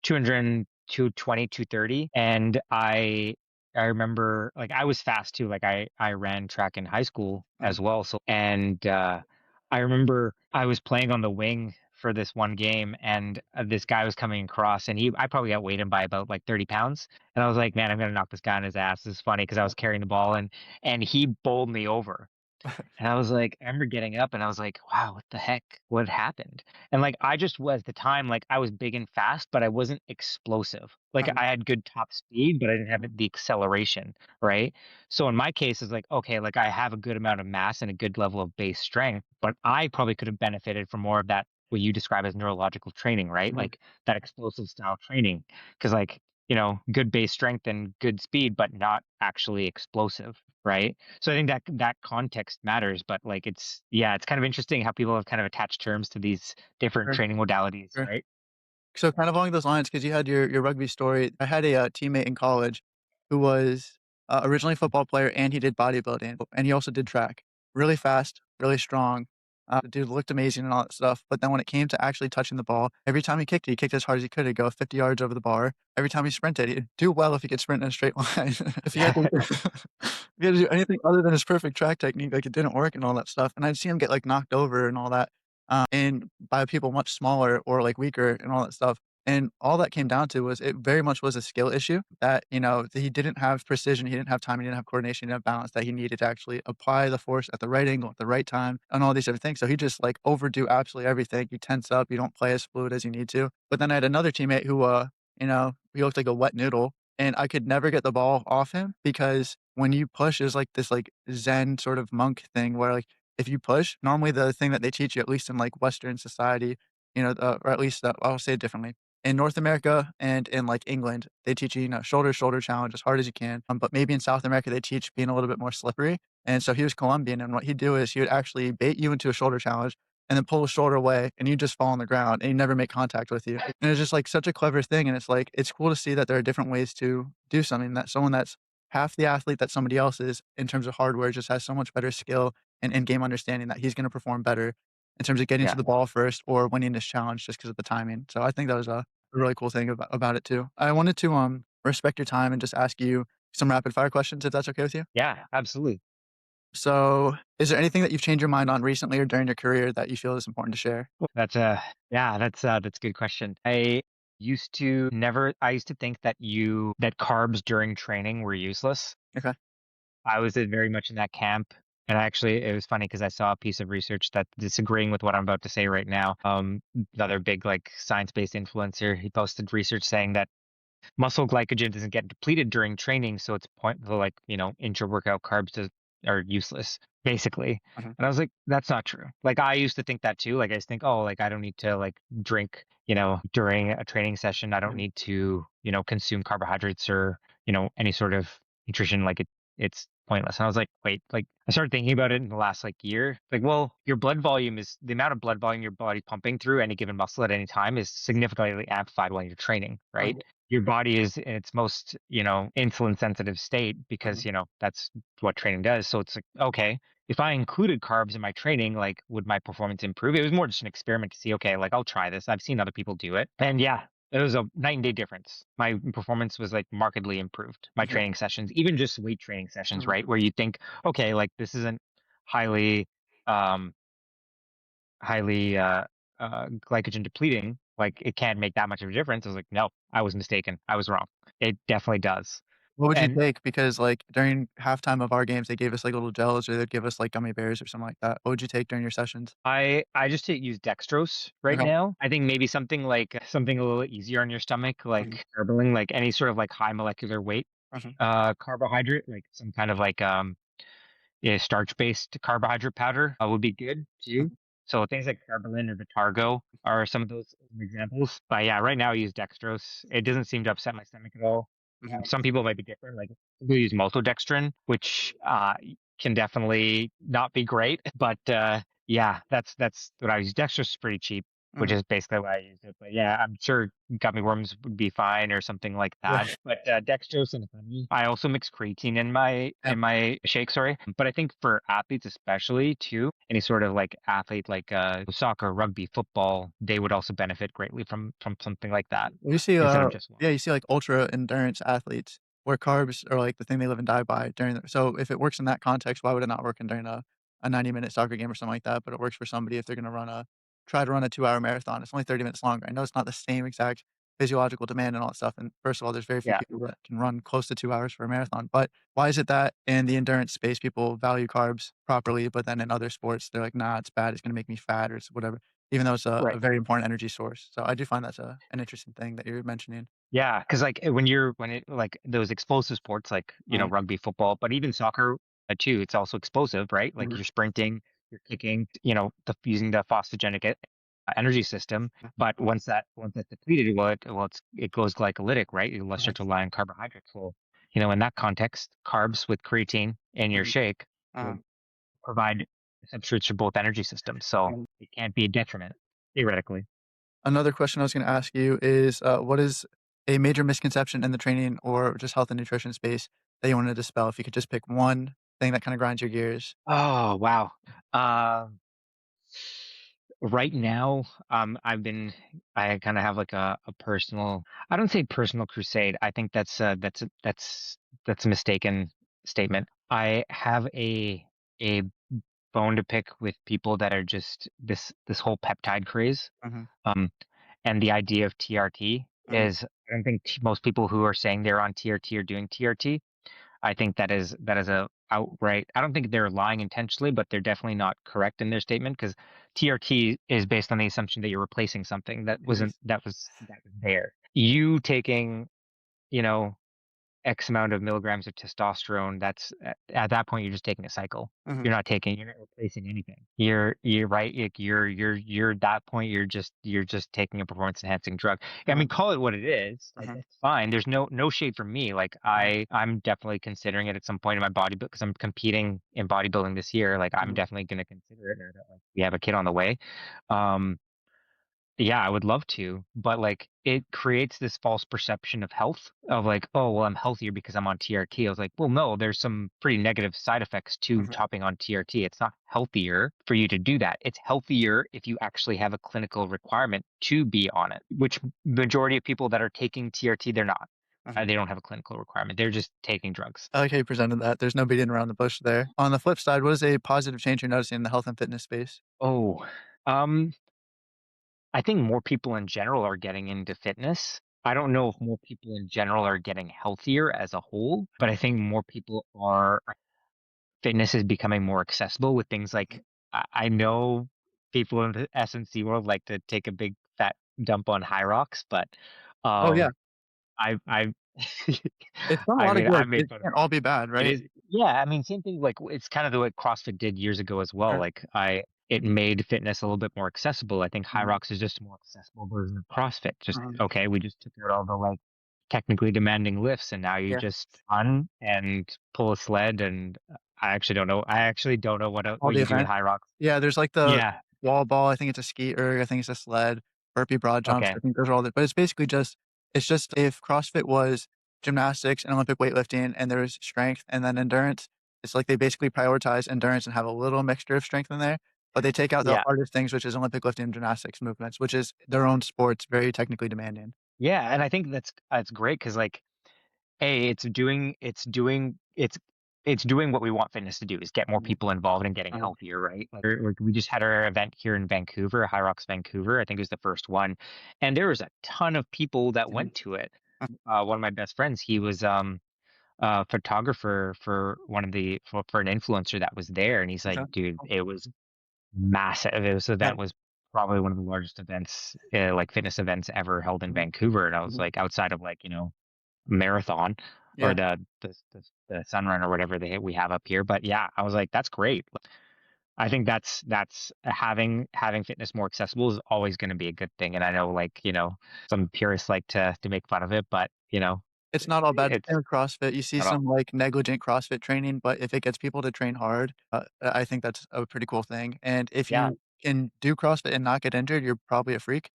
200, 220, 230. And I remember like I was fast too. Like I ran track in high school mhm, as well. So and I remember I was playing on the wing for this one game and this guy was coming across and I probably outweighed him by about like 30 pounds. And I was like, man, I'm gonna knock this guy on his ass. This is funny because I yeah, was carrying the ball and he bowled me over. And I was like, I remember getting up and I was like, wow, what the heck? What happened? And like, I just was at the time, like, I was big and fast, but I wasn't explosive. Like, Uh-huh. I had good top speed, but I didn't have the acceleration. Right. So in my case, it's like, okay, like I have a good amount of mass and a good level of base strength, but I probably could have benefited from more of that, what you describe as neurological training, right? Mhm. Like that explosive style training. Cause like, good base strength and good speed, but not actually explosive. Right. So I think that that context matters, but like it's kind of interesting how people have kind of attached terms to these different Sure, training modalities, sure. right? So kind of along those lines, because you had your rugby story, I had a, teammate in college who was, originally a football player and he did bodybuilding, and he also did track. Really fast, really strong. The dude looked amazing and all that stuff, but then when it came to actually touching the ball, every time he kicked as hard as he could. He'd go 50 yards over the bar. Every time he sprinted, he'd do well if he could sprint in a straight line. If he had to if he had to do anything other than his perfect track technique, like, it didn't work and all that stuff, and I'd see him get, like, knocked over and all that, and by people much smaller or, like, weaker and all that stuff. And all that came down to was it very much was a skill issue that, that he didn't have precision, he didn't have time, he didn't have coordination, he didn't have balance that he needed to actually apply the force at the right angle, at the right time, and all these different things. So he just like overdo absolutely everything. You tense up, you don't play as fluid as you need to. But then I had another teammate who, he looked like a wet noodle, and I could never get the ball off him because when you push is like this like Zen sort of monk thing where like if you push, normally the thing that they teach you, at least in like Western society, or at least I'll say it differently in North America and in like England, they teach you, shoulder shoulder challenge as hard as you can. But maybe in South America, they teach being a little bit more slippery. And so he was Colombian, and what he'd do is he would actually bait you into a shoulder challenge and then pull the shoulder away, and you just fall on the ground and he never make contact with you. And it's just like such a clever thing. And it's like it's cool to see that there are different ways to do something that someone that's half the athlete that somebody else is in terms of hardware just has so much better skill and game understanding that he's going to perform better in terms of getting to Yeah. the ball first or winning this challenge just because of the timing. So I think that was a really cool thing about it too. I wanted to respect your time and just ask you some rapid fire questions if that's okay with you. Yeah, absolutely. So, is there anything that you've changed your mind on recently or during your career that you feel is important to share? That's a yeah, that's a good question. I used to think that that carbs during training were useless. Okay. I was very much in that camp. And actually, it was funny because I saw a piece of research that disagreeing with what I'm about to say right now. Another big like science-based influencer, he posted research saying that muscle glycogen doesn't get depleted during training, so it's point the like intra-workout are useless basically. Mhm. And I was like, that's not true. Like I used to think that too. Like I just think, oh, like I don't need to like drink, during a training session. I don't Mhm. need to, consume carbohydrates or any sort of nutrition. It's pointless. And I was like, wait, like I started thinking about it in the last like year. Like, well, your blood volume is the amount of blood volume your body pumping through any given muscle at any time is significantly amplified while you're training, right? Mhm. Your body is in its most, insulin sensitive state because, Mhm. that's what training does. So it's like, okay, if I included carbs in my training, like would my performance improve? It was more just an experiment to see, okay, like I'll try this. I've seen other people do it. And yeah, it was a night and day difference. My performance was like markedly improved. My Mhm. training sessions, even just weight training sessions, Mhm. right? Where you think, okay, like this isn't highly um highly glycogen depleting, like it can't make that much of a difference. I was like, no, I was mistaken. I was wrong. It definitely does. What would you And take? Because, like, during halftime of our games, they gave us, like, little gels or they'd give us, like, gummy bears or something like that. What would you take during your sessions? I just use dextrose right Okay. now. I think maybe something a little easier on your stomach, Mhm. like carboline, like any sort of like high molecular weight Mhm. carbohydrate, like some kind of like yeah, starch-based carbohydrate powder would be good too. Mhm. So things like Carbolin or Vitargo are some of those examples. But yeah, right now I use dextrose. It doesn't seem to upset my stomach at all. Mhm. Some people might be different. Like people use maltodextrin, which can definitely not be great. But yeah, that's what I use. Dextrose is pretty cheap, which Mhm. is basically why I use it. But yeah, I'm sure gummy worms would be fine or something like that. Yeah. But dextrose and honey. I also mix creatine Yeah. in my shake. Sorry, but I think for athletes especially too, any sort of like athlete like soccer, rugby, football, they would also benefit greatly from something like that You see, instead of just one. yeah, you see, like, ultra endurance athletes where carbs are, like, the thing they live and die by during the so if it works in that context, why would it not work in during a 90-minute soccer game or something like that? But it works for somebody if they're gonna try to run a 2-hour marathon. It's only 30 minutes long. I know it's not the same exact physiological demand and all that stuff. And first of all, there's very few Yeah. people that can run close to 2 hours for a marathon. But why is it that in the endurance space, people value carbs properly, but then in other sports, they're like, nah, it's bad. It's going to make me fat or it's whatever, even though it's a Right. very important energy source. So I do find that's an interesting thing that you're mentioning. Yeah, because like when it like those explosive sports like Uh, rugby, football, but even soccer too, it's also explosive, right? Like mhm, you're sprinting, you're kicking, using the phosphogenic energy system. But once that's depleted, it goes glycolytic, right? You'll uh-huh, start to rely on carbohydrates. Well, in that context, carbs with creatine in your mhm, shake uh-huh. will provide substrates for both energy systems, so it can't be a detriment theoretically. Another question I was going to ask you is, what is a major misconception in the training or just health and nutrition space that you want to dispel? If you could just pick one thing that kind of grinds your gears. Oh, wow. Um, right now, I kind of have like a personal, I don't say personal crusade. I think that's a mistaken statement. I have a bone to pick with people that are just this whole peptide craze. Mhm, Um, and the idea of TRT mhm, is, I don't think most people who are saying they're on TRT are doing TRT. I think that is a outright. I don't think they're lying intentionally, but they're definitely not correct in their statement because TRT is based on the assumption that you're replacing something mhm, that was there. You taking, you know, X amount of milligrams of testosterone, that's at that point you're just taking a cycle. mhm, You're not replacing anything. You're right. Like you're at that point you're just taking a performance enhancing drug. I uh-huh, mean, call it what it is. Like uh-huh, that's fine. There's no shade from me. Like uh-huh, I'm definitely considering it at some point in my body because I'm competing in bodybuilding this year. Like I'm mhm, definitely going to consider it. Now that, like, we have a kid on the way. Um, yeah, I would love to, but like it creates this false perception of health of like, oh, well, I'm healthier because I'm on TRT. I was like, well, no, there's some pretty negative side effects to mhm, topping on TRT. It's not healthier for you to do that. It's healthier if you actually have a clinical requirement to be on it, which majority of people that are taking TRT, they're not. uh-huh. They don't have a clinical requirement. They're just taking drugs. I like how you presented that. There's no beating around the bush there. On the flip side, what is a positive change you're noticing in the health and fitness space? Oh, um, I think more people in general are getting into fitness. I don't know if more people in general are getting healthier as a whole, but I think more people are, fitness is becoming more accessible with things like, I know people in the S&C world like to take a big fat dump on high rocks, but Oh, yeah. um, I've It's done a lot of I've good. made It fun of can't all be bad, it right? is, yeah. I mean, same thing. Like it's kind of the way CrossFit did years ago as well. Uh-huh, It made fitness a little bit more accessible. I think High mhm, Rocks is just a more accessible version of CrossFit. Just mhm. okay, we just took out all the like technically demanding lifts, and now you Yeah. just run and pull a sled. And I actually don't know. I actually don't know All what the you do in events. High Rocks. Yeah, there's like the Yeah. wall ball, I think it's a skeet, or I think it's a sled, burpee broad jumps, Okay. I think those are all the but it's basically just it's just if CrossFit was gymnastics and Olympic weightlifting and there's strength and then endurance, it's like they basically prioritize endurance and have a little mixture of strength in there, but they take out the Yeah. hardest things, which is Olympic lifting and gymnastics movements, which is their own sports, very technically demanding. Yeah. And I think that's great because like A, it's doing what we want fitness to do is get more Mhm, people involved in getting uh-huh, healthier, right? Like we just had our event here in Vancouver, High Rocks Vancouver. I think it was the first one, and there was a ton of people that mhm, went to it. uh, One of my best friends, he was a photographer for for an influencer that was there, and he's like, okay, dude, it was massive. This yeah, event was probably one of the largest events, like fitness events ever held in mhm, Vancouver, and I was mhm, like, outside of like marathon or yeah. the sun run or whatever we have up here. But yeah, I was like, that's great. I think that's having fitness more accessible is always going to be a good thing. And I know like, some purists like to make fun of it, but It's not all bad. it's Same with CrossFit. You see not all, some, like, negligent CrossFit training, but if it gets people to train hard, I think that's a pretty cool thing, and if yeah, you can do CrossFit and not get injured, you're probably a freak,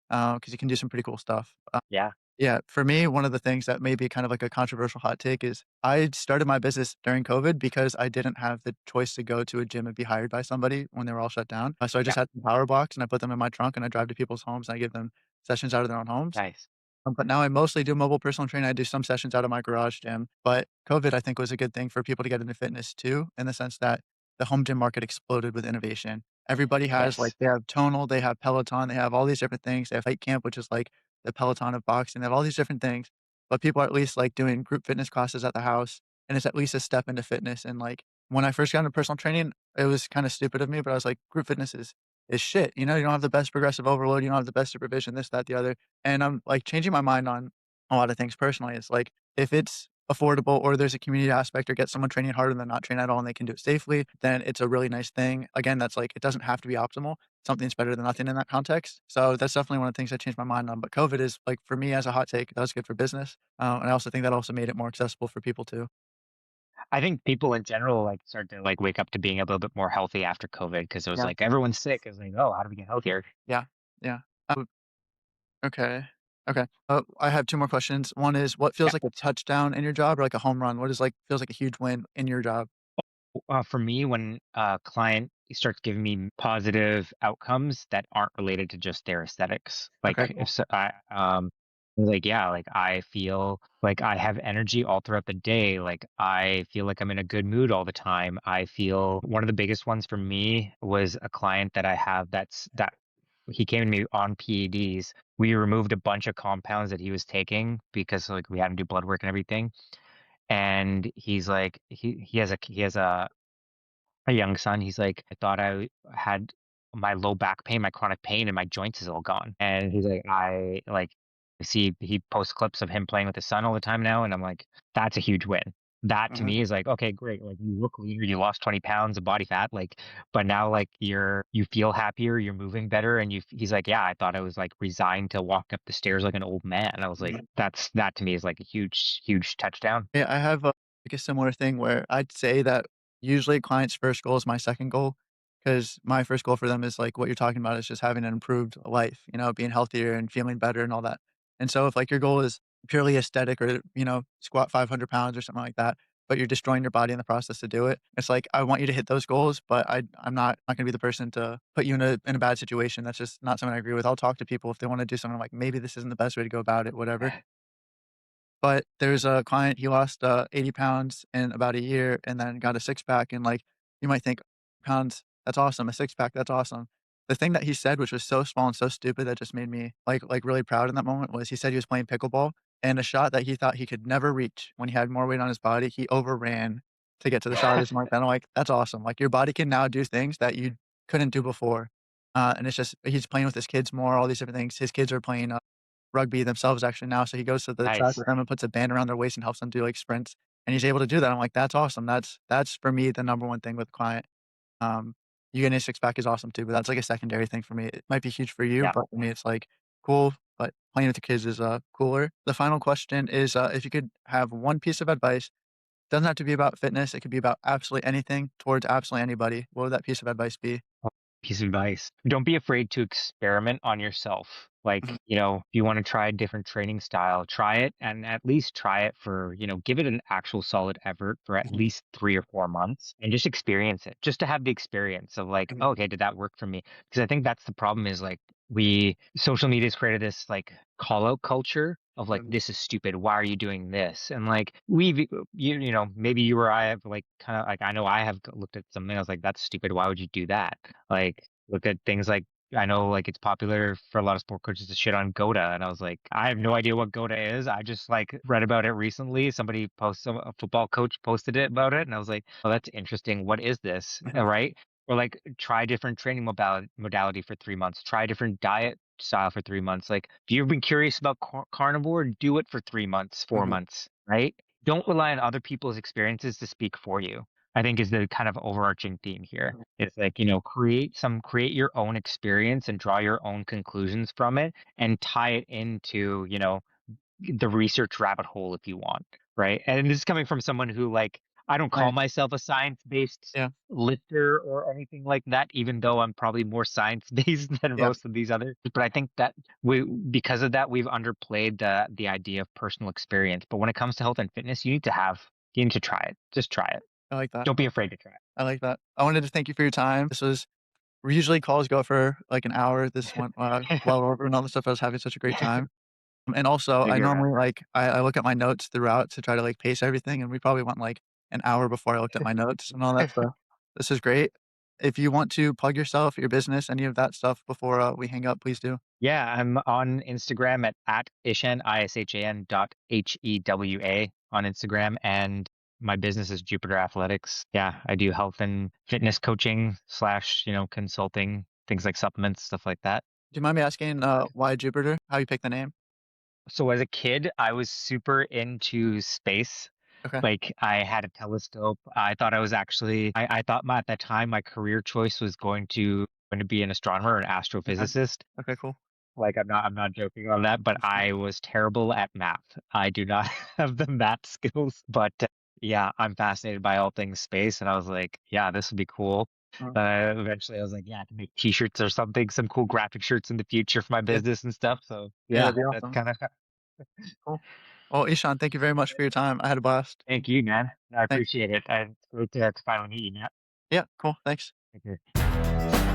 because you can do some pretty cool stuff. yeah, Yeah, for me, one of the things that may be kind of like a controversial hot take is I started my business during COVID because I didn't have the choice to go to a gym and be hired by somebody when they were all shut down. So I yeah, just had some power blocks and I put them in my trunk and I drive to people's homes and I give them sessions out of their own homes. nice. But now I mostly do mobile personal training. I do some sessions out of my garage gym, but COVID, I think, was a good thing for people to get into fitness too, in the sense that the home gym market exploded with innovation. Everybody has like Yes. they have Tonal, they have Peloton, they have all these different things. They have Fight Camp, which is like the Peloton of boxing. They have all these different things, but people are at least like doing group fitness classes at the house, and it's at least a step into fitness. And like when I first got into personal training, it was kind of stupid of me, but I was like, group fitness is shit. You know, you don't have the best progressive overload, you don't have the best supervision, this, that, the other. And I'm like changing my mind on a lot of things personally. It's like if it's affordable or there's a community aspect or get someone training harder than not train at all and they can do it safely, then it's a really nice thing. Again, that's like it doesn't have to be optimal. Something's better than nothing in that context. So that's definitely one of the things I changed my mind on. But COVID is like for me as a hot take, that was good for business. And I also think that also made it more accessible for people too. I think people in general like start to like wake up to being a little bit more healthy after COVID because it was Yeah. like everyone's sick. It's like, oh, how do we get healthier? Yeah. Yeah. Okay. Okay. I have two more questions. One is what feels like a touchdown in your job or like a home run? What is like feels like a huge win in your job? For me, when a client starts giving me positive outcomes that aren't related to just their aesthetics, Okay. like if so, like yeah, like I feel like I have energy all throughout the day. Like I feel like I'm in a good mood all the time. I feel one of the biggest ones for me was a client that I have that he came to me on PEDs. We removed a bunch of compounds that he was taking because like we had him do blood work and everything. And he's like he has a young son. He's like, I thought I had my low back pain, my chronic pain, and my joints is all gone. And he's like, I like see he posts clips of him playing with his son all the time now, and I'm like, that's a huge win. That to Mhm. me is like, okay, great. Like you look leaner, you lost 20 pounds of body fat, like, but now like you feel happier, you're moving better, and he's like, yeah, I thought I was like resigned to walk up the stairs like an old man. And I was like, that to me is like a huge touchdown. Yeah, I have like a similar thing where I'd say that usually client's first goal is my second goal because my first goal for them is like what you're talking about is just having an improved life, you know, being healthier and feeling better and all that. And so if like your goal is purely aesthetic or, you know, squat 500 pounds or something like that, but you're destroying your body in the process to do it, it's like I want you to hit those goals, but I'm not going to be the person to put you in a bad situation. That's just not something I agree with. I'll talk to people if they want to do something like maybe this isn't the best way to go about it, whatever. But there's a client, he lost, 80 pounds in about a year and then got a six-pack, and, like, you might think, "Pounds, that's awesome. A six-pack, that's awesome." The thing that he said, which was so small and so stupid that just made me, really proud in that moment, was he said he was playing pickleball, and a shot that he thought he could never reach when he had more weight on his body, he overran to get to the shot or something like that. I'm like, "That's awesome." Like, your body can now do things that you couldn't do before, and it's just he's playing with his kids more, all these different things. His kids are playing, rugby themselves actually now, so he goes to the track Nice. with them and puts a band around their waist and helps them do, like, sprints, and he's able to do that. I'm like, "That's awesome." That's for me the number one thing with the client. Um, you getting a six-pack is awesome too, but that's, like, a secondary thing for me. It might be huge for you, Yeah. but for me, it's, like, cool, but playing with the kids is, cooler. The final question is, if you could have one piece of advice, doesn't have to be about fitness, it could be about absolutely anything towards absolutely anybody, what would that piece of advice be? Piece of advice. Don't be afraid to experiment on yourself. Like, Mhm, if you want to try a different training style, try it and at least try it for, give it an actual solid effort for at mhm, least 3 or 4 months and just experience it, just to have the experience of like, oh, mhm, okay, did that work for me? Because I think that's the problem is like social media has created this like call out culture of like, mhm, this is stupid. Why are you doing this? And like, maybe you or I have like kind of like, I know I have looked at something. I was like, that's stupid. Why would you do that? Like, look at things like I know like it's popular for a lot of sport coaches to shit on Goda, and I was like, I have no idea what Goda is. I just like read about it recently. Somebody posted a football coach posted it about it, and I was like, oh, that's interesting. What is this? mhm, Right? Or like try different training modality for 3 months. Try different diet style for 3 months. Like if you've been curious about carnivore, do it for 3 months, four mhm, months, right? Don't rely on other people's experiences to speak for you. I think is the kind of overarching theme here. It's like, create your own experience and draw your own conclusions from it and tie it into, the research rabbit hole if you want, right? And this is coming from someone who like I don't call nice, myself a science-based yeah, lifter or anything like that, even though I'm probably more science-based than yeah, most of these others. But I think that because of that, we've underplayed the idea of personal experience. But when it comes to health and fitness, you need to try it. Just try it. I like that, Don't be afraid to try I like that. I wanted to thank you for your time. This was usually calls go for, like, an hour. This went, it. well over and all the stuff. I was having such a great time. And also, Same I here, man. normally, like I look at my notes throughout to try to, like, pace everything, and we probably went, like, an hour before I looked at my notes and all that stuff. This is great. If you want to plug yourself, your business, any of that stuff before we hang up, please do. Yeah, I'm on Instagram at Ishan, Ishan Hewa on Instagram. And my business is Jupiter Athletics. Yeah, I do health and fitness coaching slash, consulting, things like supplements, stuff like that. Do you mind me asking why Jupiter? How you pick the name? So as a kid, I was super into space. Okay. Like I had a telescope. I thought I was actually I thought at that time my career choice was going to be an astronomer or an Okay. astrophysicist. Okay. Cool. Like I'm not joking on that, but I was terrible at math. I do not have the math skills, but yeah, I'm fascinated by all things space, and I was like, yeah, this would be cool. Uh, Eventually, I was like, yeah, I can make T-shirts or something, some cool graphic shirts in the future for my yeah. business and stuff. So Yeah, yeah, that'd be that's awesome. kind of Cool. Well, Ishan, thank you very much for your time. I had a blast. thank you, man. I Thanks. appreciate it. And it's great to finally meet you, Matt. Yeah. Cool. Thanks. Thank you.